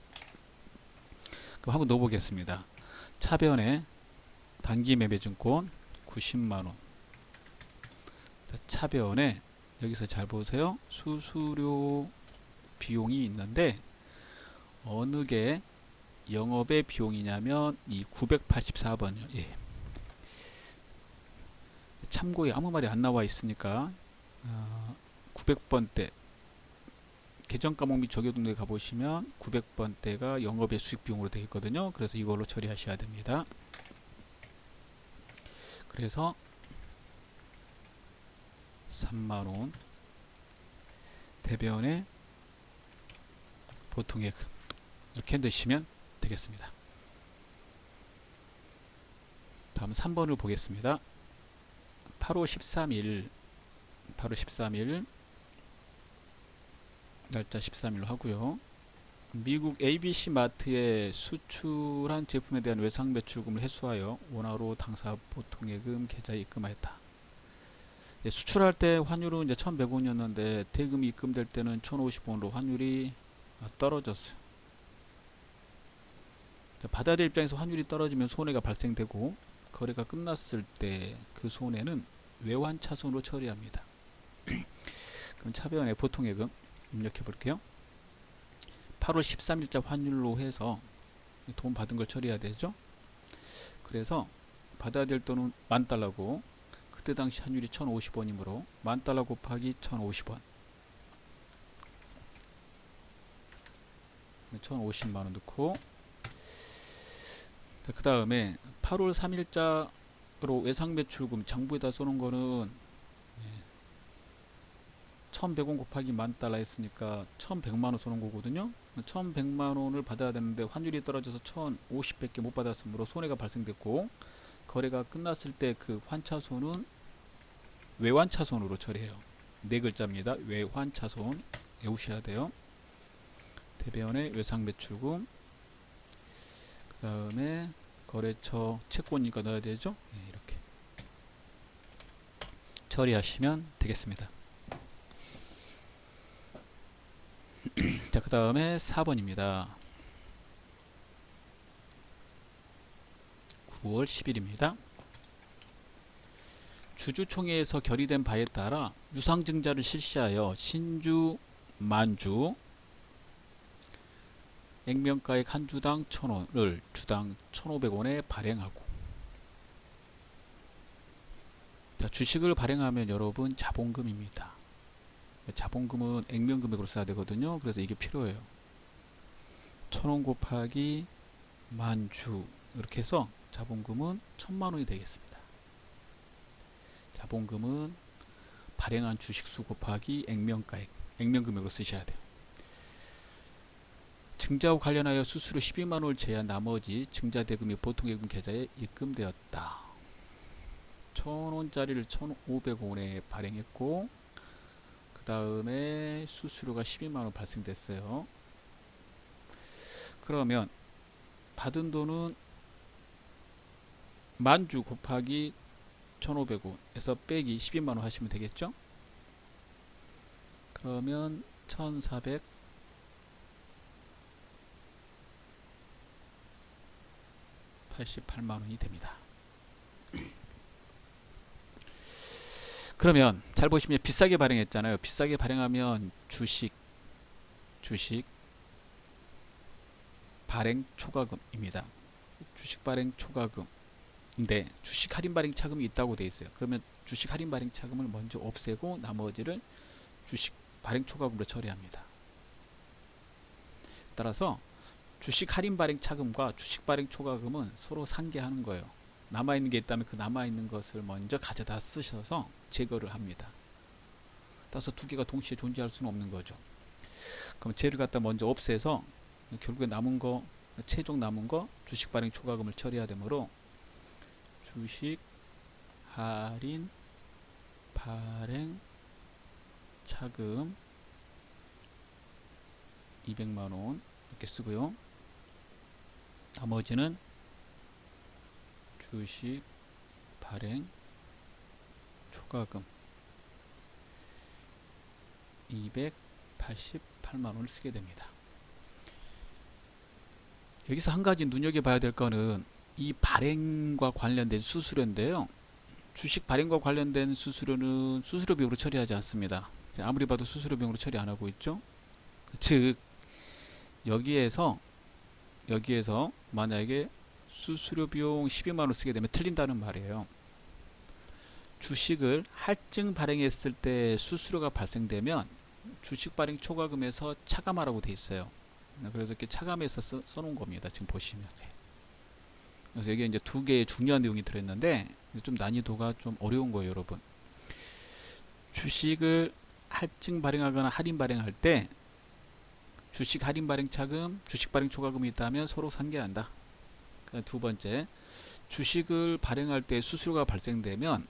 그럼 한번 넣어보겠습니다. 차변에 단기 매매증권 90만원. 차변에 여기서 잘 보세요. 수수료 비용이 있는데 어느 게 영업의 비용이냐면 이 984번이요. 예. 참고에 아무 말이 안 나와 있으니까 900번대 계정과목 및 적용등록에 가보시면 900번대가 영업의 수익 비용으로 되어 있거든요. 그래서 이걸로 처리하셔야 됩니다. 그래서 3만원 대변에 보통예금 이렇게 넣으시면 되겠습니다. 다음 3번을 보겠습니다. 8월 13일 날짜 13일로 하고요. 미국 ABC 마트에 수출한 제품에 대한 외상 매출금을 회수하여 원화로 당사 보통예금 계좌에 입금하였다. 예, 수출할 때 환율은 이제 1100원이었는데 대금이 입금될 때는 1050원으로 환율이 떨어졌어요. 받아야 될 입장에서 환율이 떨어지면 손해가 발생되고, 거래가 끝났을 때 그 손해는 외환차손으로 처리합니다. 그럼 차변에 보통예금 입력해 볼게요. 8월 13일자 환율로 해서 돈 받은 걸 처리해야 되죠. 그래서 받아야 될 돈은 10,000달러고 그때 당시 환율이 1050원이므로 10,000달러 곱하기 1050원 1050만원 넣고, 그 다음에 8월 3일자로 외상매출금 장부에다 쏘는 거는 1100원 곱하기 10,000달러 했으니까 1100만원 쏘는 거거든요. 1100만원을 받아야 되는데 환율이 떨어져서 1050밖에 못 받았으므로 손해가 발생됐고, 거래가 끝났을 때 그 환차손은 외환차손으로 처리해요. 네 글자입니다. 외환차손 외우셔야 돼요. 대변의 외상매출금, 그 다음에 거래처 채권이니까 넣어야 되죠. 네, 이렇게 처리하시면 되겠습니다. 자, 그 다음에 4번입니다. 9월 10일입니다. 주주총회에서 결의된 바에 따라 유상증자를 실시하여 신주, 만주, 액면가액 한 주당 1,000원을 주당 1,500원에 발행하고, 자, 주식을 발행하면 여러분 자본금입니다. 자본금은 액면금액으로 써야 되거든요. 그래서 이게 필요해요. 1,000원 곱하기 만주 이렇게 해서 자본금은 1,000만원이 되겠습니다. 자본금은 발행한 주식수 곱하기 액면가액, 액면금액으로 쓰셔야 돼요. 증자와 관련하여 수수료 12만원을 제외한 나머지 증자대금이 보통예금 계좌에 입금되었다. 1,000원짜리를 1,500원에 발행했고, 그 다음에 수수료가 12만원 발생됐어요. 그러면 받은 돈은 만주 곱하기 1,500원에서 빼기 12만원 하시면 되겠죠. 그러면 1,488만원이 됩니다. 그러면 잘 보시면 비싸게 발행했잖아요. 비싸게 발행하면 주식 발행 초과금입니다. 주식 발행 초과금인데 주식 할인 발행 차금이 있다고 되어 있어요. 그러면 주식 할인 발행 차금을 먼저 없애고 나머지를 주식 발행 초과금으로 처리합니다. 따라서 주식 할인 발행 차금과 주식 발행 초과금은 서로 상계하는 거예요. 남아있는 게 있다면 그 남아있는 것을 먼저 가져다 쓰셔서 제거를 합니다. 따라서 두 개가 동시에 존재할 수는 없는 거죠. 그럼 쟤를 갖다 먼저 없애서 결국에 남은 거, 최종 남은 거 주식 발행 초과금을 처리해야 되므로 주식 할인 발행 차금 200만원 이렇게 쓰고요. 나머지는 주식 발행 초과금 288만원을 쓰게 됩니다. 여기서 한 가지 눈여겨봐야 될 거는 이 발행과 관련된 수수료인데요. 주식 발행과 관련된 수수료는 수수료 비용으로 처리하지 않습니다. 아무리 봐도 수수료 비용으로 처리 안 하고 있죠. 즉 여기에서 만약에 수수료 비용 12만원 쓰게 되면 틀린다는 말이에요. 주식을 할증 발행했을 때 수수료가 발생되면 주식 발행 초과금에서 차감하라고 되어 있어요. 그래서 이렇게 차감해서 써놓은 겁니다. 지금 보시면. 그래서 여기 이제 두 개의 중요한 내용이 들어있는데 좀 난이도가 좀 어려운 거예요, 여러분. 주식을 할증 발행하거나 할인 발행할 때 주식 할인 발행 차금, 주식 발행 초과금이 있다면 서로 상계한다. 두 번째, 주식을 발행할 때 수수료가 발생되면,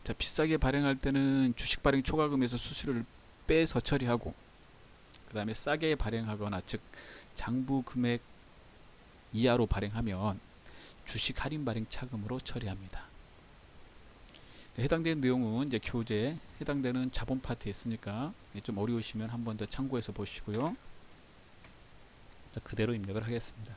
자, 비싸게 발행할 때는 주식 발행 초과금에서 수수료를 빼서 처리하고, 그 다음에 싸게 발행하거나 즉 장부 금액 이하로 발행하면 주식 할인 발행 차금으로 처리합니다. 해당되는 내용은 이제 교재에 해당되는 자본 파트에 있으니까 좀 어려우시면 한 번 더 참고해서 보시고요. 자, 그대로 입력을 하겠습니다.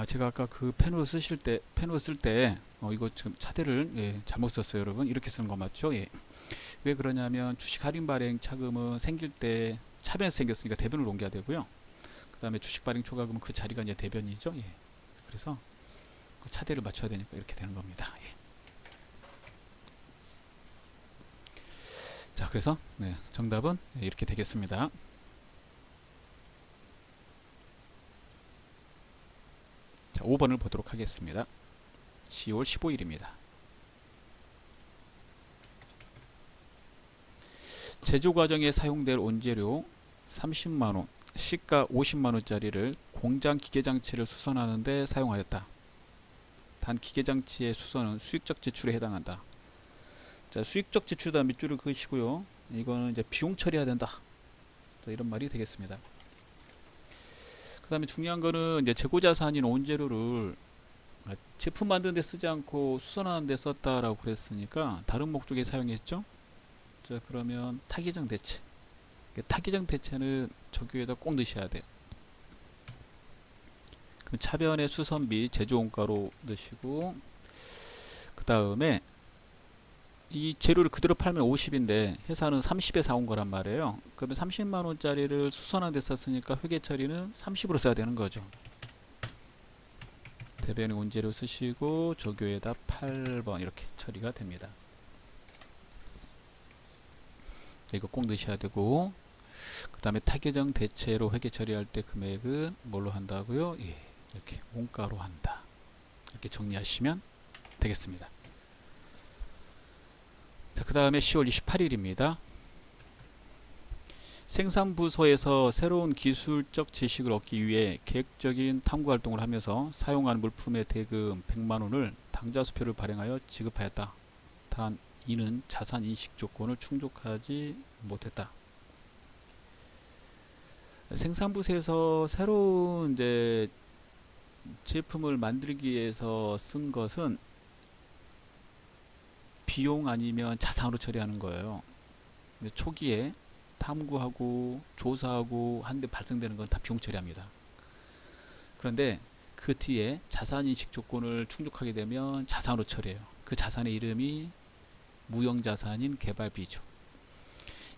제가 아까 그 펜으로 쓸 때 이거 지금 차대를 잘못 썼어요, 여러분. 이렇게 쓰는 거 맞죠? 예. 왜 그러냐면 주식 할인 발행 차금은 생길 때 차변에서 생겼으니까 대변으로 옮겨야 되고요. 그 다음에 주식 발행 초과금은 그 자리가 이제 대변이죠. 예. 그래서 그 차대를 맞춰야 되니까 이렇게 되는 겁니다. 예. 자, 그래서 네, 정답은 이렇게 되겠습니다. 자, 5번을 보도록 하겠습니다. 10월 15일입니다. 제조 과정에 사용될 원재료 30만원, 시가 50만원짜리를 공장 기계장치를 수선하는 데 사용하였다. 단 기계장치의 수선은 수익적 지출에 해당한다. 자, 수익적 지출다 밑줄을 그으시고요. 이거는 이제 비용 처리해야 된다. 이런 말이 되겠습니다. 그 다음에 중요한 거는 이제 재고자산인 원재료를 제품 만드는 데 쓰지 않고 수선하는 데 썼다라고 그랬으니까 다른 목적에 사용했죠. 자, 그러면 타기정 대체. 타기정 대체는 저기에다 꼭 넣으셔야 돼요. 그럼 차변의 수선비 제조원가로 넣으시고, 그 다음에 이 재료를 그대로 팔면 50인데 회사는 30에 사온 거란 말이에요. 그러면 30만원짜리를 수선한 데 썼으니까 회계 처리는 30으로 써야 되는 거죠. 대변의 원재료 쓰시고 조교에다 8번 이렇게 처리가 됩니다. 이거 꼭 넣으셔야 되고, 그 다음에 타계정 대체로 회계 처리할 때 금액은 뭘로 한다고요? 예, 이렇게 원가로 한다. 이렇게 정리하시면 되겠습니다. 자, 그 다음에 10월 28일입니다. 생산부서에서 새로운 기술적 지식을 얻기 위해 계획적인 탐구활동을 하면서 사용한 물품의 대금 100만원을 당좌수표를 발행하여 지급하였다. 단 이는 자산인식 조건을 충족하지 못했다. 생산부서에서 새로운 이제 제품을 만들기 위해서 쓴 것은 비용 아니면 자산으로 처리하는 거예요. 근데 초기에 탐구하고 조사하고 하는데 발생되는 건 다 비용 처리합니다. 그런데 그 뒤에 자산인식 조건을 충족하게 되면 자산으로 처리해요. 그 자산의 이름이 무형자산인 개발비죠.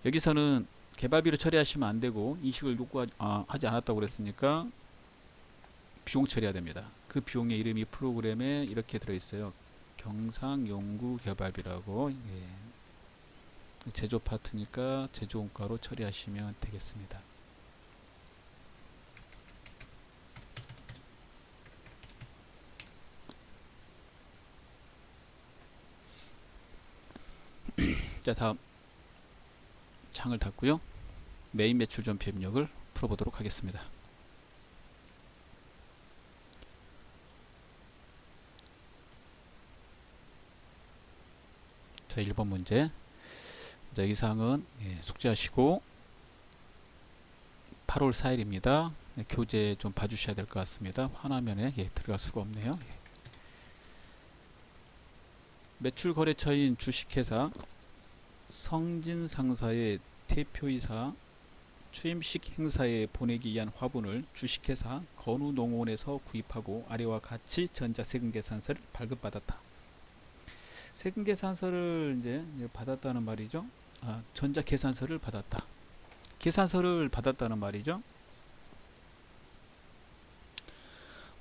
여기서는 개발비로 처리하시면 안되고 인식을 요구하지 않았다고 그랬으니까 비용 처리해야 됩니다. 그 비용의 이름이 프로그램에 이렇게 들어있어요. 경상연구개발비라고. 예. 제조 파트니까 제조원가로 처리하시면 되겠습니다. 자, 다음 창을 닫고요. 메인 매출 전표 입력을 풀어보도록 하겠습니다. 자, 1번 문제. 자, 이 사항은 숙제하시고 8월 4일입니다. 교재 좀 봐주셔야 될 것 같습니다. 화면에 들어갈 수가 없네요. 매출 거래처인 주식회사 성진상사의 대표이사 취임식 행사에 보내기 위한 화분을 주식회사 건우농원에서 구입하고 아래와 같이 전자세금계산서를 발급받았다. 세금계산서를 이제 받았다는 말이죠. 전자계산서를 받았다. 계산서를 받았다는 말이죠.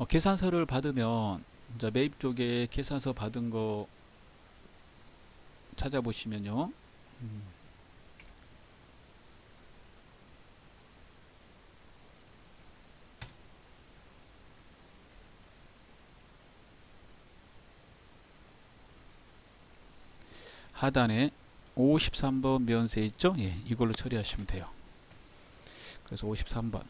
계산서를 받으면 이제 매입 쪽에 계산서 받은 거 찾아보시면요. 하단에 53번 면세 있죠? 예, 이걸로 처리하시면 돼요. 그래서 53번.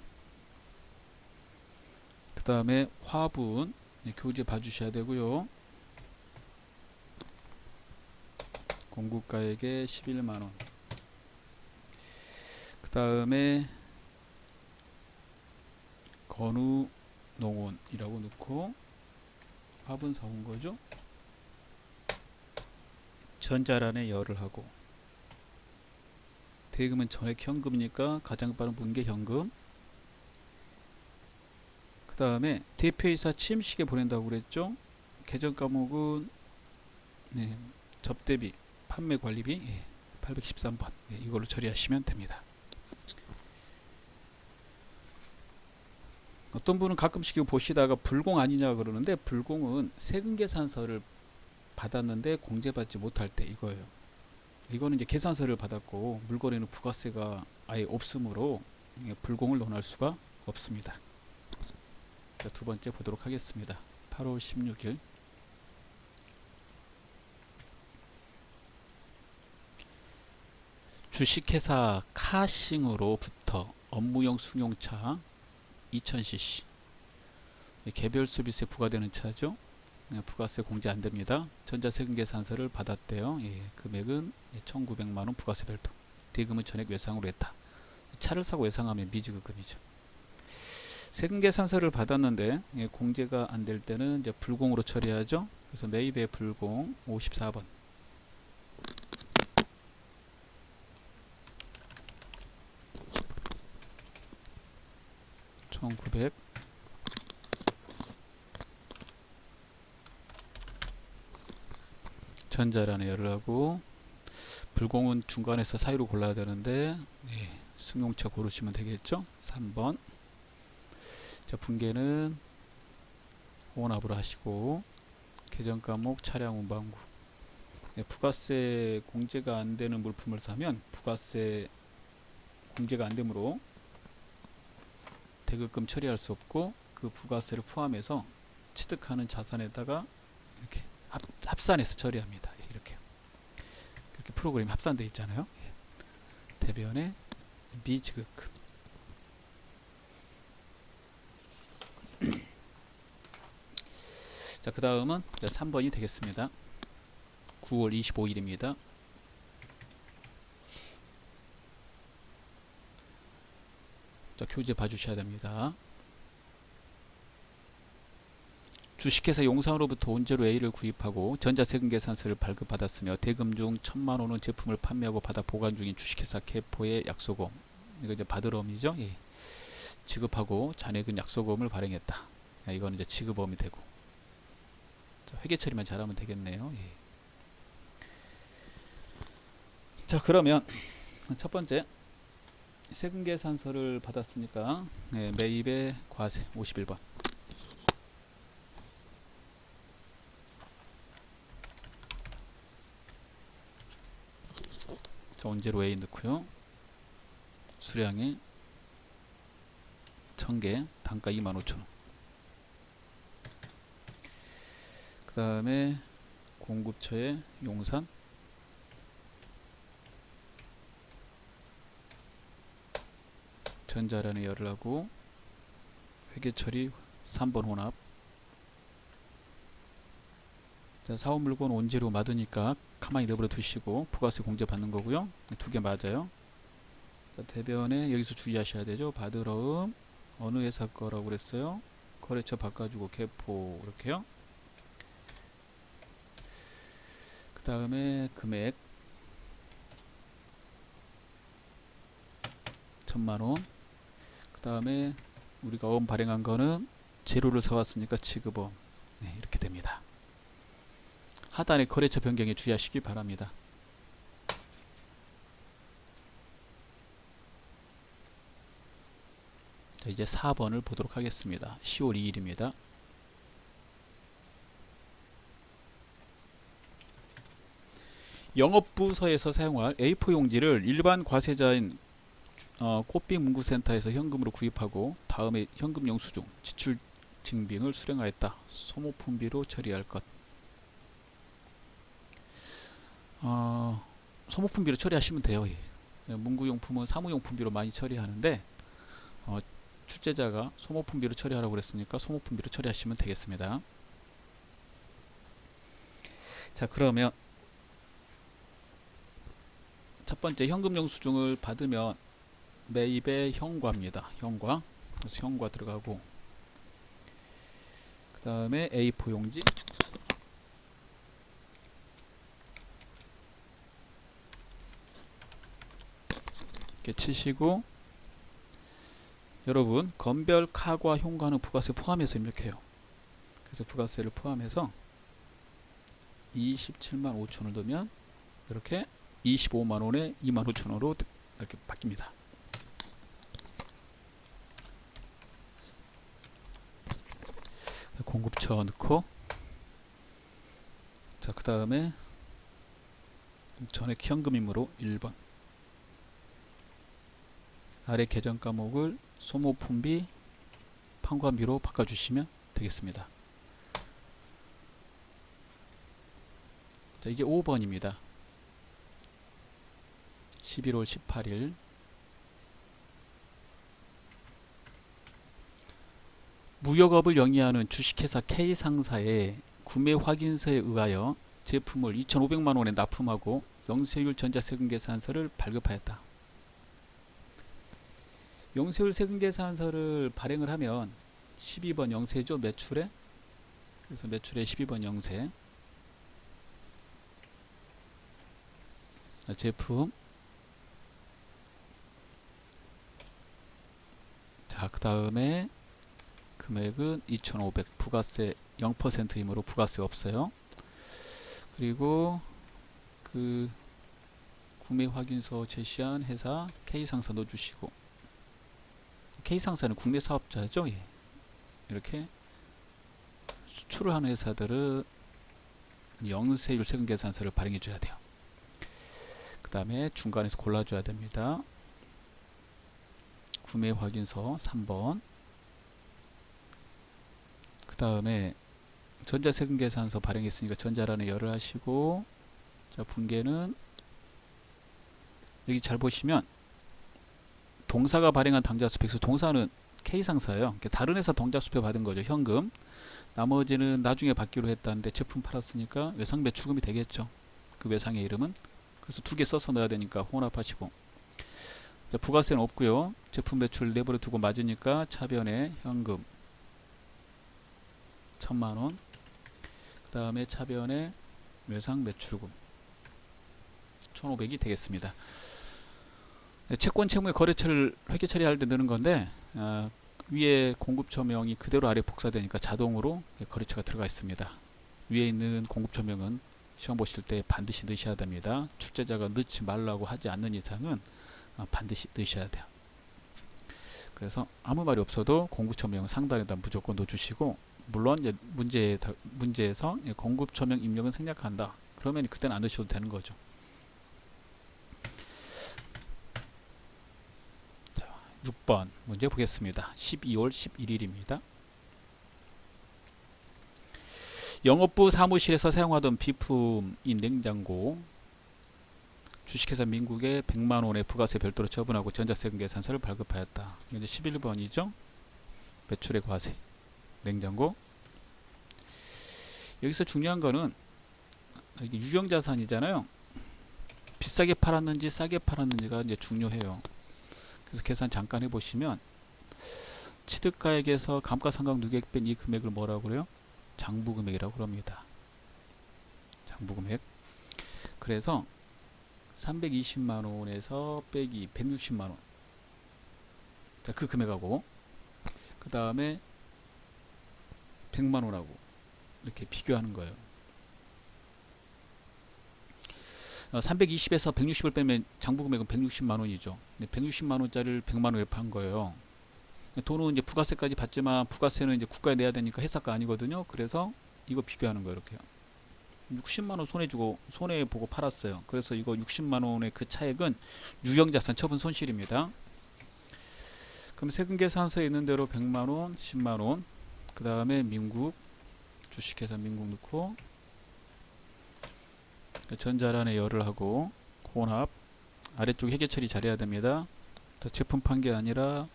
그 다음에 화분 교재 봐주셔야 되고요. 공급가액에 11만원. 그 다음에 건우농원이라고 넣고 화분 사온 거죠. 전자란에 열을 하고, 대금은 전액 현금이니까 가장 빠른 분기 현금. 그 다음에 대표이사 취임식에 보낸다고 그랬죠. 계정 과목은 접대비, 판매관리비, 813번 이걸로 처리하시면 됩니다. 어떤 분은 가끔씩 이거 보시다가 불공 아니냐 그러는데, 불공은 세금 계산서를 받았는데 공제받지 못할 때 이거예요. 이거는 이제 계산서를 받았고 물건에는 부가세가 아예 없으므로 불공을 논할 수가 없습니다. 자, 두 번째 보도록 하겠습니다. 8월 16일 주식회사 카싱으로부터 업무용 승용차 2000cc 개별 서비스에 부과되는 차죠. 부가세 공제 안됩니다. 전자세금 계산서를 받았대요. 금액은 1900만원 부가세 별도, 대금은 전액 외상으로 했다. 차를 사고 외상하면 미지급금이죠. 세금 계산서를 받았는데 공제가 안 될 때는 이제 불공으로 처리하죠. 그래서 매입의 불공 54번. 1900 전자라는 열을 하고, 불공은 중간에서 사이로 골라야 되는데 승용차 고르시면 되겠죠. 3번. 자, 분계는 혼합으로 하시고, 계정 과목 차량 운반구. 부가세 공제가 안 되는 물품을 사면 부가세 공제가 안 되므로 대급금 처리할 수 없고, 그 부가세를 포함해서 취득하는 자산에다가 이렇게 합산해서 처리합니다. 이렇게 프로그램이 합산되어 있잖아요. 대변의 미지급금. 자, 그 다음은 3번이 되겠습니다. 9월 25일입니다. 자, 교재 봐주셔야 됩니다. 주식회사 용산으로부터 원재료 A를 구입하고 전자세금 계산서를 발급받았으며 대금 중 1000만원은 제품을 판매하고 받아 보관 중인 주식회사 개포의 약소금, 이거 이제 받으러음이죠. 지급하고 잔액은 약소금을 발행했다. 이건 이제 지급음이 되고, 자, 회계 처리만 잘하면 되겠네요. 자, 그러면 첫 번째 세금 계산서를 받았으니까 매입의 과세 51번. 원재료 A 넣고요. 수량이 1000개, 단가 25,000원. 그 다음에 공급처의 용산, 전자라는 열을 하고, 회계처리 3번 혼합. 자, 사업물건 원재료 맞으니까 가만히 내버려 두시고 부가세 공제 받는 거고요. 두 개 맞아요. 자, 대변에 여기서 주의하셔야 되죠. 받으러음 어느 회사 거라고 그랬어요? 거래처 바꿔주고 개포 이렇게요. 그 다음에 금액 1000만원. 그 다음에 우리가 어음 발행한 거는 재료를 사왔으니까 지급어음. 이렇게 됩니다. 하단의 거래처 변경에 주의하시기 바랍니다. 자, 이제 4번을 보도록 하겠습니다. 10월 2일입니다. 영업부서에서 사용할 A4 용지를 일반 과세자인 꽃빙 문구센터에서 현금으로 구입하고 다음에 현금 영수증, 지출 증빙을 수령하였다. 소모품비로 처리할 것. 소모품비로 처리하시면 돼요. 문구용품은 사무용품비로 많이 처리하는데 출제자가 소모품비로 처리하라고 그랬으니까 소모품비로 처리하시면 되겠습니다. 자, 그러면 첫 번째 현금 영수증을 받으면 매입의 현과입니다. 현과. 그래서 현과 들어가고, 그 다음에 A4 용지, 이렇게 치시고, 여러분 건별 카과 현과는 부가세 포함해서 입력해요. 그래서 부가세를 포함해서 275,000원을 넣으면 이렇게 25만원에 25,000원으로 이렇게 바뀝니다. 공급처 넣고, 자, 그 다음에 전액 현금이므로 1번, 아래 계정 과목을 소모품비 판관비로 바꿔주시면 되겠습니다. 자, 이게 5번입니다. 11월 18일 무역업을 영위하는 주식회사 K상사의 구매 확인서에 의하여 제품을 2,500만원에 납품하고 영세율 전자세금계산서를 발급하였다. 영세율 세금계산서를 발행을 하면 12번 영세죠. 매출에. 그래서 매출에 12번 영세. 제품. 자, 그 다음에 금액은 2,500, 부가세 0%이므로 부가세 없어요. 그리고 그 구매 확인서 제시한 회사 K상사 넣어주시고, K상사는 국내 사업자죠. 예. 이렇게 수출을 하는 회사들은 영세율 세금계산서를 발행해 줘야 돼요. 그 다음에 중간에서 골라줘야 됩니다. 구매 확인서 3번. 그 다음에 전자세금계산서 발행했으니까 전자라는 열을 하시고, 자, 분계는 여기 잘 보시면 동사가 발행한 당좌수표, 동사는 K상사예요. 다른 회사 동좌수표 받은 거죠. 현금. 나머지는 나중에 받기로 했다는데 제품 팔았으니까 외상 매출금이 되겠죠. 그 외상의 이름은. 그래서 두 개 써서 넣어야 되니까 혼합하시고. 자, 부가세는 없고요. 제품 매출 내버려 두고 맞으니까 차변에 현금 1,000만원, 그 다음에 차변에 외상 매출금 1,500이 되겠습니다. 채권 채무의 거래처를 회계 처리할 때 넣는 건데, 위에 공급처명이 그대로 아래 복사되니까 자동으로 거래처가 들어가 있습니다. 위에 있는 공급처명은 시험 보실 때 반드시 넣으셔야 됩니다. 출제자가 넣지 말라고 하지 않는 이상은 반드시 넣으셔야 돼요. 그래서 아무 말이 없어도 공급처명 상단에다 무조건 넣어주시고, 물론 이제 문제에서 공급처명 입력은 생략한다. 그러면 그때는 안 넣으셔도 되는 거죠. 6번 문제 보겠습니다. 12월 11일입니다. 영업부 사무실에서 사용하던 비품인 냉장고 주식회사 민국에 100만원의 부가세 별도로 처분하고 전자세금 계산서를 발급하였다. 이제 11번이죠. 매출의 과세. 냉장고. 여기서 중요한 거는 이게 유형자산이잖아요. 비싸게 팔았는지 싸게 팔았는지가 이제 중요해요. 그래서 계산 잠깐 해보시면 취득가액에서 감가상각 누계액 뺀 이 금액을 뭐라고 그래요? 장부금액이라고 그럽니다. 장부금액. 그래서 320만원에서 빼기 160만원, 자, 그 금액하고 그 다음에 100만원하고 이렇게 비교하는 거예요. 320에서 160을 빼면 장부금액은 160만원이죠. 160만원짜리를 100만원에 판 거예요. 돈은 이제 부가세까지 받지만 부가세는 이제 국가에 내야 되니까 회사가 아니거든요. 그래서 이거 비교하는 거예요. 이렇게 60만원 손해주고 손해보고 팔았어요. 그래서 이거 60만원의 그 차액은 유형자산 처분 손실입니다. 그럼 세금계산서에 있는 대로 100만원, 10만원, 그 다음에 민국, 주식회사 민국 넣고 전자란에 열을 하고 혼합, 아래쪽 회계 처리 잘해야 됩니다. 제품 판 게 아니라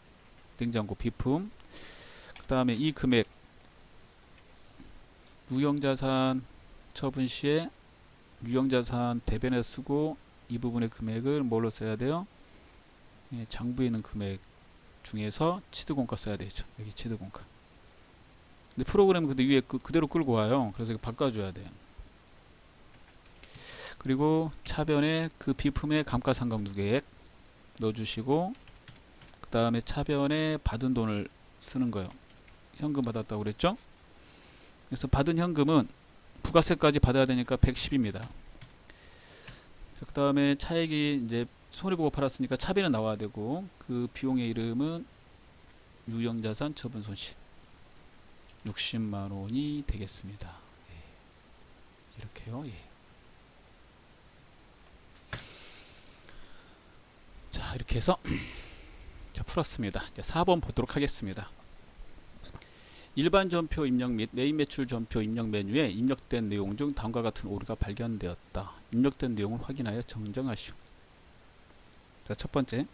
냉장고 비품. 그 다음에 이 금액 유형자산 처분 시에 유형자산 대변에 쓰고 이 부분의 금액을 뭘로 써야 돼요? 장부에 있는 금액 중에서 취득원가 써야 되죠. 여기 취득원가. 근데 프로그램은 근데 위에 그대로 끌고 와요. 그래서 이거 바꿔줘야 돼요. 그리고 차변에 그 비품의 감가상각 누계액 넣어주시고, 그 다음에 차변에 받은 돈을 쓰는 거예요. 현금 받았다고 그랬죠? 그래서 받은 현금은 부가세까지 받아야 되니까 110입니다. 그 다음에 차액이 이제 손해보고 팔았으니까 차비는 나와야 되고, 그 비용의 이름은 유형자산 처분 손실 60만 원이 되겠습니다. 예, 이렇게요. 예. 자, 이렇게 해서 자, 풀었습니다. 이제 4번 보도록 하겠습니다. 일반 전표 입력 및 메인 매출 전표 입력 메뉴에 입력된 내용 중 다음과 같은 오류가 발견되었다. 입력된 내용을 확인하여 정정하시오. 자, 첫 번째,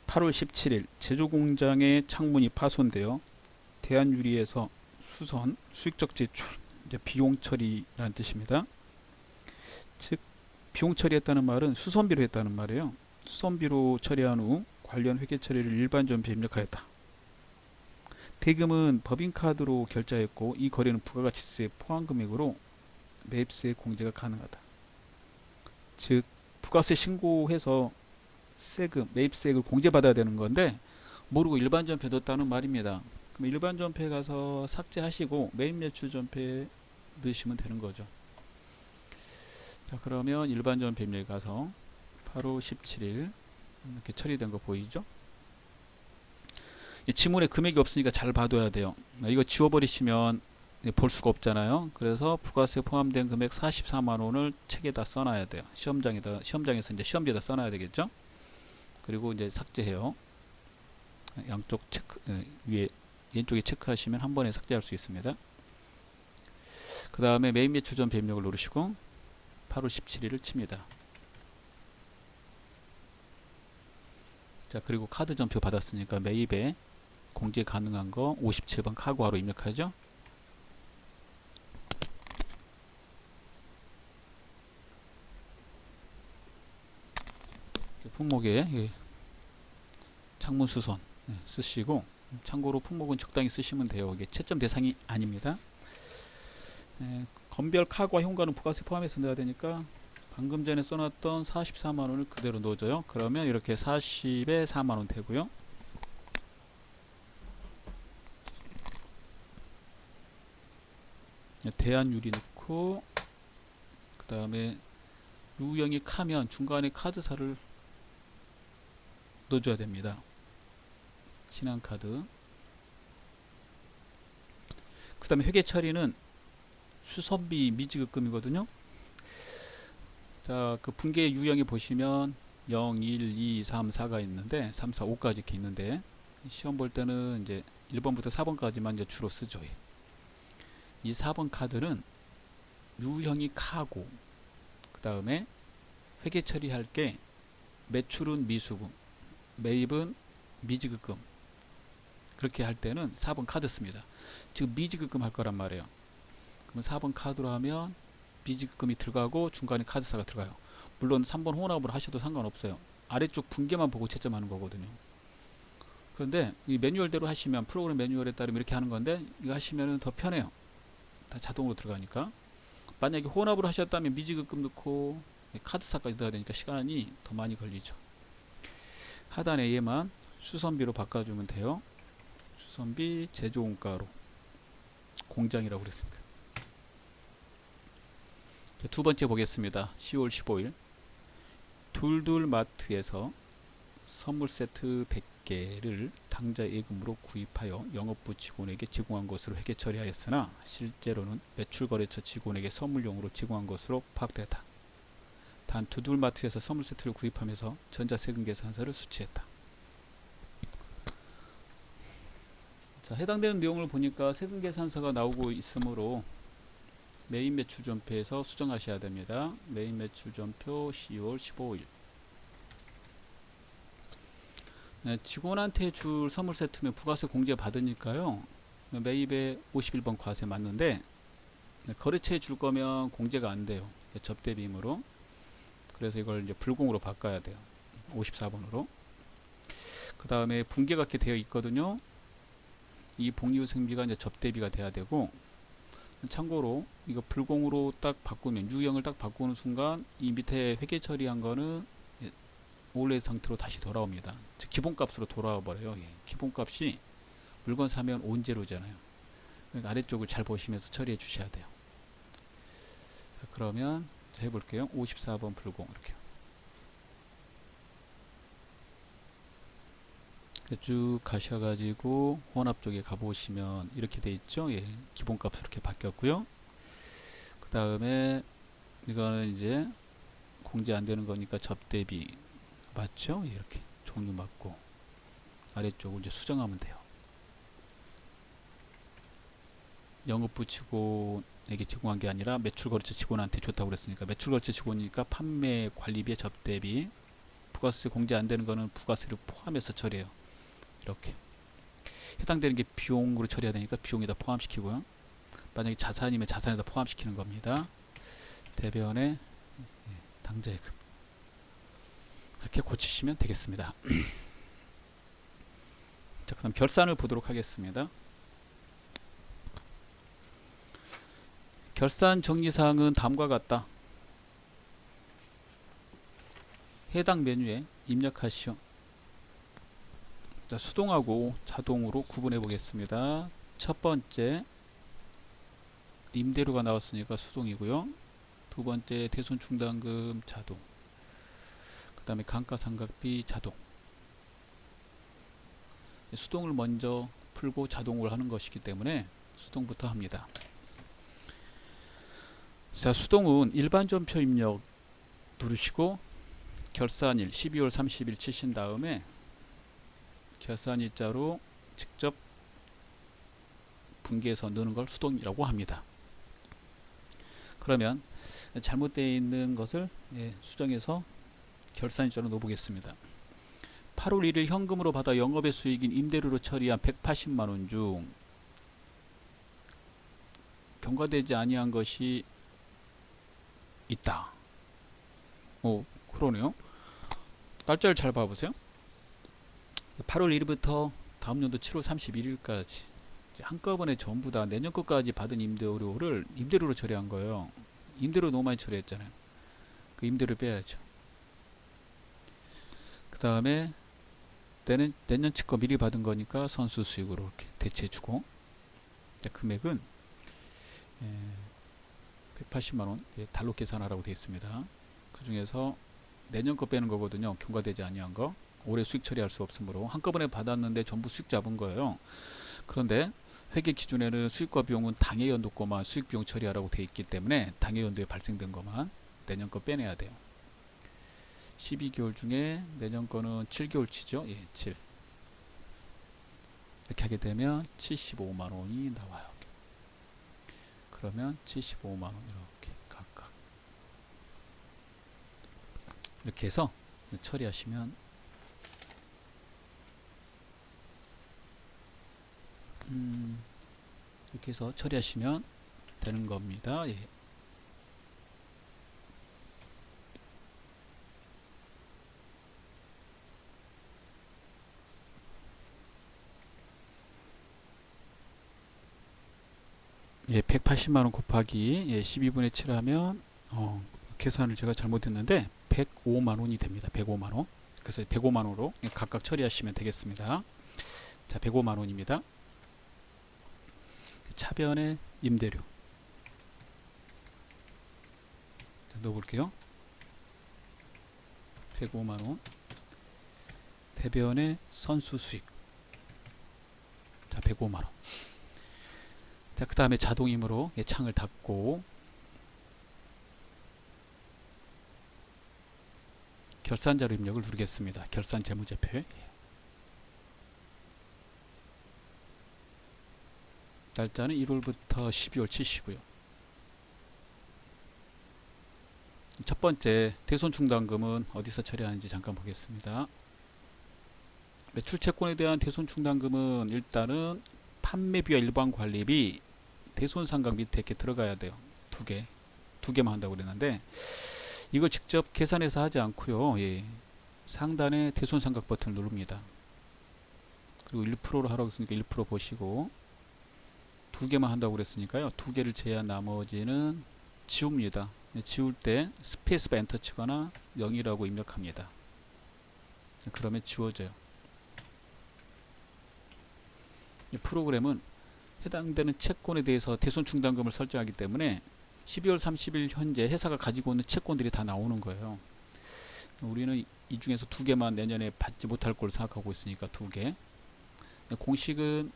8월 17일 제조공장의 창문이 파손되어 대한유리에서 수선 수익적 제출, 이제 비용 처리라는 뜻입니다. 즉 비용 처리했다는 말은 수선비로 했다는 말이에요. 수선비로 처리한 후 관련 회계 처리를 일반 전표에 입력하였다. 대금은 법인카드로 결제했고 이 거래는 부가가치세 포함 금액으로 매입세 공제가 가능하다. 즉 부가세 신고해서 세금, 매입세액을 공제받아야 되는 건데 모르고 일반 전표에 넣었다는 말입니다. 그럼 일반 전표에 가서 삭제하시고 메인 매출 전표에 넣으시면 되는 거죠. 자, 그러면 일반 전표 입력에 가서 8월 17일 이렇게 처리된 거 보이죠? 이 지문에 금액이 없으니까 잘 봐둬야 돼요. 이거 지워버리시면 볼 수가 없잖아요. 그래서 부가세 포함된 금액 44만 원을 책에다 써놔야 돼요. 시험장에서 이제 시험지에다 써놔야 되겠죠? 그리고 이제 삭제해요. 양쪽 체크, 위에 왼쪽에 체크하시면 한 번에 삭제할 수 있습니다. 그 다음에 메인 매출 전표 입력을 누르시고 8월 17일을 칩니다. 자, 그리고 카드 전표 받았으니까 매입에 공제 가능한 거 57번 카고하로 입력하죠. 품목에 창문 수선 쓰시고, 참고로 품목은 적당히 쓰시면 돼요. 이게 채점 대상이 아닙니다. 건별 카고와 현관은 부가세 포함해서 넣어야 되니까 방금 전에 써놨던 44만 원을 그대로 넣어줘요. 그러면 이렇게 40에 4만 원 되고요. 대한유리 넣고, 그 다음에 유형이 카면 중간에 카드사를 넣어줘야 됩니다. 신한카드. 그 다음에 회계 처리는 수선비 미지급금이거든요. 자, 그 분계 유형에 보시면 0, 1, 2, 3, 4가 있는데 3, 4, 5까지 이렇게 있는데 시험 볼 때는 이제 1번부터 4번까지만 이제 주로 쓰죠. 이 4번 카드는 유형이 카고, 그 다음에 회계 처리할 게 매출은 미수금, 매입은 미지급금, 그렇게 할 때는 4번 카드 씁니다. 지금 미지급금 할 거란 말이에요. 그러면 4번 카드로 하면 미지급금이 들어가고 중간에 카드사가 들어가요. 물론 3번 혼합으로 하셔도 상관없어요. 아래쪽 분계만 보고 채점하는 거거든요. 그런데 이 매뉴얼대로 하시면, 프로그램 매뉴얼에 따르면 이렇게 하는 건데 이거 하시면 더 편해요. 다 자동으로 들어가니까. 만약에 혼합으로 하셨다면 미지급금 넣고 카드사까지 넣어야 되니까 시간이 더 많이 걸리죠. 하단 A에만 수선비로 바꿔주면 돼요. 수선비 제조원가로 공장이라고 그랬으니까. 두 번째 보겠습니다. 10월 15일 둘둘마트에서 선물 세트 100개를 당좌 예금으로 구입하여 영업부 직원에게 제공한 것으로 회계 처리하였으나 실제로는 매출거래처 직원에게 선물용으로 제공한 것으로 파악되었다. 단 두둘마트에서 선물 세트를 구입하면서 전자세금 계산서를 수취했다. 자, 해당되는 내용을 보니까 세금 계산서가 나오고 있으므로 메인 매출 전표에서 수정하셔야 됩니다. 메인 매출 전표 10월 15일. 직원한테 줄 선물 세트면 부가세 공제 받으니까요. 매입에 51번 과세 맞는데 거래처에 줄 거면 공제가 안 돼요. 접대비임으로. 그래서 이걸 이제 불공으로 바꿔야 돼요. 54번으로. 그 다음에 분계가 이렇게 되어 있거든요. 이 복리후생비가 이제 접대비가 돼야 되고, 참고로 이거 불공으로 딱 바꾸면, 유형을 딱 바꾸는 순간 이 밑에 회계 처리한 거는 원래 상태로 다시 돌아옵니다. 즉 기본값으로 돌아와 버려요. 기본값이 물건 사면 온제로잖아요. 그러니까 아래쪽을 잘 보시면서 처리해 주셔야 돼요. 자, 그러면 해볼게요. 54번 불공 이렇게 쭉 가셔가지고 혼합 쪽에 가보시면 이렇게 돼 있죠. 예, 기본값으로 이렇게 바뀌었고요. 그 다음에 이거는 이제 공제 안 되는 거니까 접대비 맞죠? 예, 이렇게 종류 맞고 아래쪽을 이제 수정하면 돼요. 영업부 직원에게 제공한 게 아니라 매출거래처 직원한테 줬다고 그랬으니까 매출거래처 직원이니까 판매 관리비에 접대비 부가세 공제 안 되는 거는 부가세를 포함해서 처리해요. 이렇게 해당되는 게 비용으로 처리해야 되니까 비용에다 포함시키고요. 만약에 자산이면 자산에다 포함시키는 겁니다. 대변에 당자예금 이렇게 고치시면 되겠습니다. 자, 그다음 결산을 보도록 하겠습니다. 결산 정리사항은 다음과 같다. 해당 메뉴에 입력하시오. 자, 수동하고 자동으로 구분해 보겠습니다. 첫 번째 임대료가 나왔으니까 수동이고요. 두 번째 대손충당금 자동, 그 다음에 감가상각비 자동. 수동을 먼저 풀고 자동을 하는 것이기 때문에 수동부터 합니다. 자, 수동은 일반 전표 입력 누르시고 결산일 12월 30일 치신 다음에 결산일자로 직접 분기해서 넣는 걸 수동이라고 합니다. 그러면 잘못되어 있는 것을 수정해서 결산일자로 넣어보겠습니다. 8월 1일 현금으로 받아 영업의 수익인 임대료로 처리한 180만원 중 경과되지 아니한 것이 있다. 그러네요. 날짜를 잘 봐보세요. 8월 1일부터 다음 연도 7월 31일까지 한꺼번에 전부 다 내년 것까지 받은 임대료를 임대료로 처리한 거예요. 임대료 너무 많이 처리했잖아요. 그 임대료 빼야죠. 그 다음에 내년 거 미리 받은 거니까 선수 수익으로 이렇게 대체해주고, 금액은 180만원 달로 계산하라고 되어 있습니다. 그 중에서 내년 거 빼는 거거든요. 경과되지 아니한 거. 올해 수익 처리할 수 없으므로 한꺼번에 받았는데 전부 수익 잡은 거예요. 그런데 회계 기준에는 수익과 비용은 당해 연도 거만 수익 비용 처리하라고 되어 있기 때문에 당해 연도에 발생된 것만 내년 거 빼내야 돼요. 12개월 중에 내년 거는 7개월치죠. 7. 이렇게 하게 되면 75만원이 나와요. 그러면 75만원 이렇게 각각 이렇게 해서 처리하시면 이렇게 해서 처리하시면 되는 겁니다. 예, 180만원 곱하기 12분의 7 하면 계산을 제가 잘못했는데 105만원이 됩니다. 105만원. 그래서 105만원으로 각각 처리하시면 되겠습니다. 자, 105만원입니다. 차변의 임대료 자, 넣어볼게요. 105만원. 대변의 선수 수익 자, 105만원. 자, 그 다음에 자동이므로 창을 닫고 결산자료 입력을 누르겠습니다. 결산 재무제표에 날짜는 1월부터 12월 치시고요. 첫 번째 대손충당금은 어디서 처리하는지 잠깐 보겠습니다. 매출채권에 대한 대손충당금은 일단은 판매비와 일반관리비, 대손상각 밑에 이렇게 들어가야 돼요. 두 개만 한다고 그랬는데 이걸 직접 계산해서 하지 않고요. 상단에 대손상각 버튼을 누릅니다. 그리고 1%로 하라고 했으니까 1% 보시고 두 개만 한다고 그랬으니까요. 두 개를 제외한 나머지는 지웁니다. 지울 때 스페이스바 엔터 치거나 0이라고 입력합니다. 그러면 지워져요. 이 프로그램은 해당되는 채권에 대해서 대손충당금을 설정하기 때문에 12월 30일 현재 회사가 가지고 있는 채권들이 다 나오는 거예요. 우리는 이 중에서 두 개만 내년에 받지 못할 걸 생각하고 있으니까 두 개. 공식은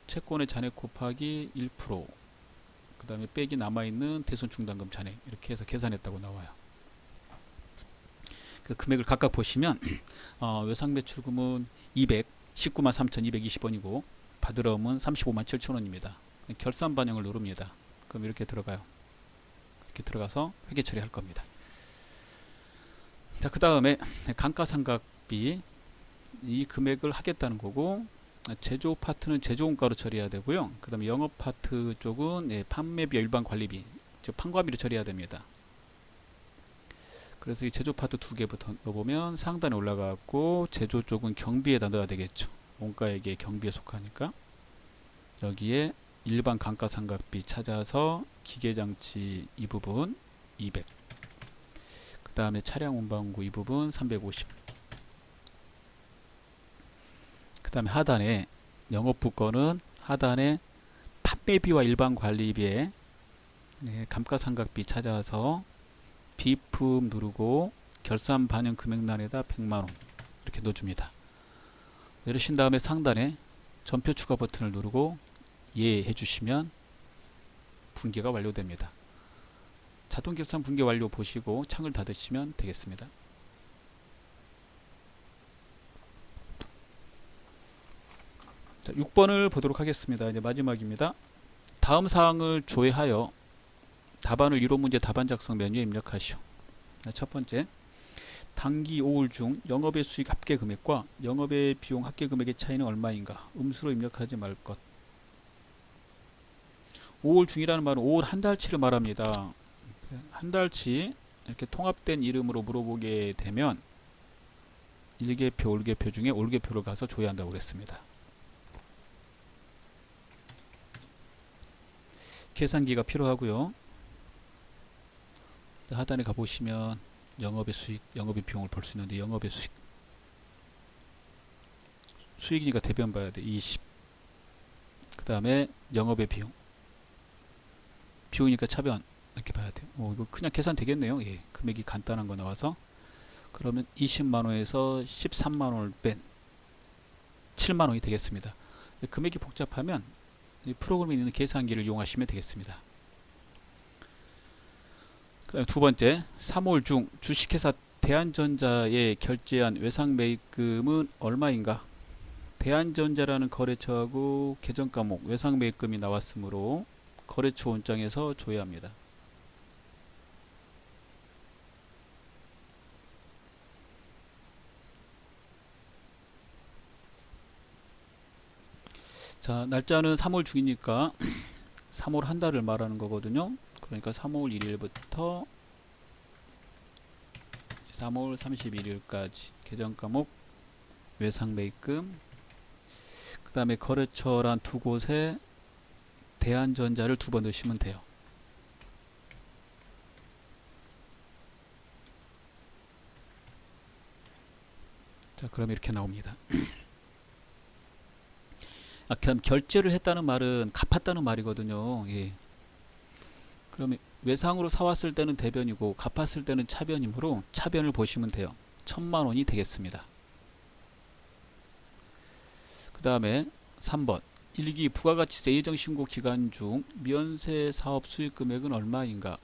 채권의 잔액 곱하기 1%, 그 다음에 빼기 남아있는 대손 충당금 잔액, 이렇게 해서 계산했다고 나와요. 그 금액을 각각 보시면 외상 매출금은 19만 3,220원이고 받으러움은 35만 7천원입니다. 결산 반영을 누릅니다. 그럼 이렇게 들어가요. 이렇게 들어가서 회계 처리할 겁니다. 자, 그 다음에 감가상각비, 이 금액을 하겠다는 거고, 제조 파트는 제조원가로 처리해야 되고요. 그 다음에 영업 파트 쪽은 판매비 일반 관리비, 즉 판관비로 처리해야 됩니다. 그래서 이 제조 파트 두 개부터 넣어보면 상단에 올라가고, 제조 쪽은 경비에다 넣어야 되겠죠. 원가액의 경비에 속하니까. 여기에 일반 감가상각비 찾아서 기계장치 이 부분 200, 그 다음에 차량 운반구 이 부분 350, 그 다음에 하단에 영업부 거는 하단에 판매비와 일반 관리비에 감가상각비 찾아서 비품 누르고 결산 반영 금액란에다 100만원 이렇게 넣어줍니다. 내리신 다음에 상단에 전표 추가 버튼을 누르고 예 해주시면 분기가 완료됩니다. 자동결산 분기 완료 보시고 창을 닫으시면 되겠습니다. 자, 6번을 보도록 하겠습니다. 이제 마지막입니다. 다음 사항을 조회하여 답안을 이론문제 답안 작성 메뉴에 입력하시오. 첫 번째, 단기 5월 중 영업의 수익 합계 금액과 영업의 비용 합계 금액의 차이는 얼마인가? 음수로 입력하지 말 것. 5월 중이라는 말은 5월 한 달치를 말합니다. 한 달치 이렇게 통합된 이름으로 물어보게 되면 일계표, 올계표 중에 올계표를 가서 조회한다고 그랬습니다. 계산기가 필요하고요. 하단에 가보시면 영업의 수익, 영업의 비용을 볼 수 있는데 영업의 수익, 수익이니까 대변 봐야 돼. 20. 그 다음에 영업의 비용, 비용이니까 차변 이렇게 봐야 돼요. 이거 그냥 계산 되겠네요. 예, 금액이 간단한 거 나와서. 그러면 20만원에서 13만원을 뺀 7만원이 되겠습니다. 금액이 복잡하면 이 프로그램에 있는 계산기를 이용하시면 되겠습니다. 그 다음에 두 번째, 3월 중 주식회사 대한전자에 결제한 외상 매입금은 얼마인가? 대한전자라는 거래처하고 계정과목 외상 매입금이 나왔으므로 거래처 원장에서 조회합니다. 자, 날짜는 3월 중이니까 3월 한 달을 말하는 거거든요. 그러니까 3월 1일부터 3월 31일까지 계정과목 외상 매입금, 그 다음에 거래처란 두 곳에 대한전자를 두 번 넣으시면 돼요. 자, 그럼 이렇게 나옵니다. 그럼 결제를 했다는 말은 갚았다는 말이거든요. 예. 그러면 외상으로 사왔을 때는 대변이고 갚았을 때는 차변이므로 차변을 보시면 돼요. 1000만원이 되겠습니다. 그 다음에 3번, 1기 부가가치세 예정 신고 기간 중 면세 사업 수익 금액은 얼마인가?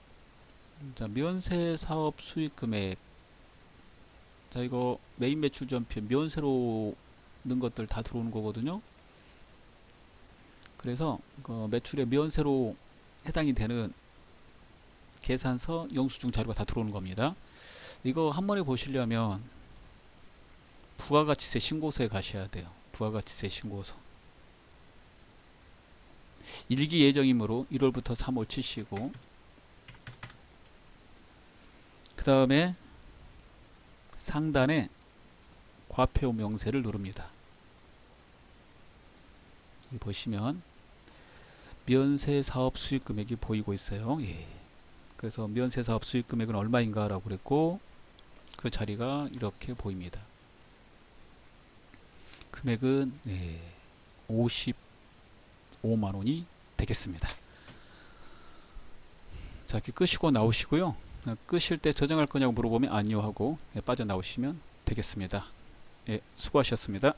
자, 면세 사업 수익 금액, 자, 이거 메인 매출 전표 면세로 넣은 것들 다 들어오는 거거든요. 그래서 그 매출의 면세로 해당이 되는 계산서, 영수증 자료가 다 들어오는 겁니다. 이거 한 번에 보시려면 부가가치세 신고서에 가셔야 돼요. 부가가치세 신고서. 1기 예정이므로 1월부터 3월 치시고, 그 다음에 상단에 과표 명세를 누릅니다. 여기 보시면 면세 사업 수익 금액이 보이고 있어요. 예. 그래서 면세 사업 수익 금액은 얼마인가 라고 그랬고, 그 자리가 이렇게 보입니다. 금액은 55만원이 되겠습니다. 자, 이렇게 끄시고 나오시고요. 끄실 때 저장할 거냐고 물어보면 아니요 하고 빠져나오시면 되겠습니다. 예, 수고하셨습니다.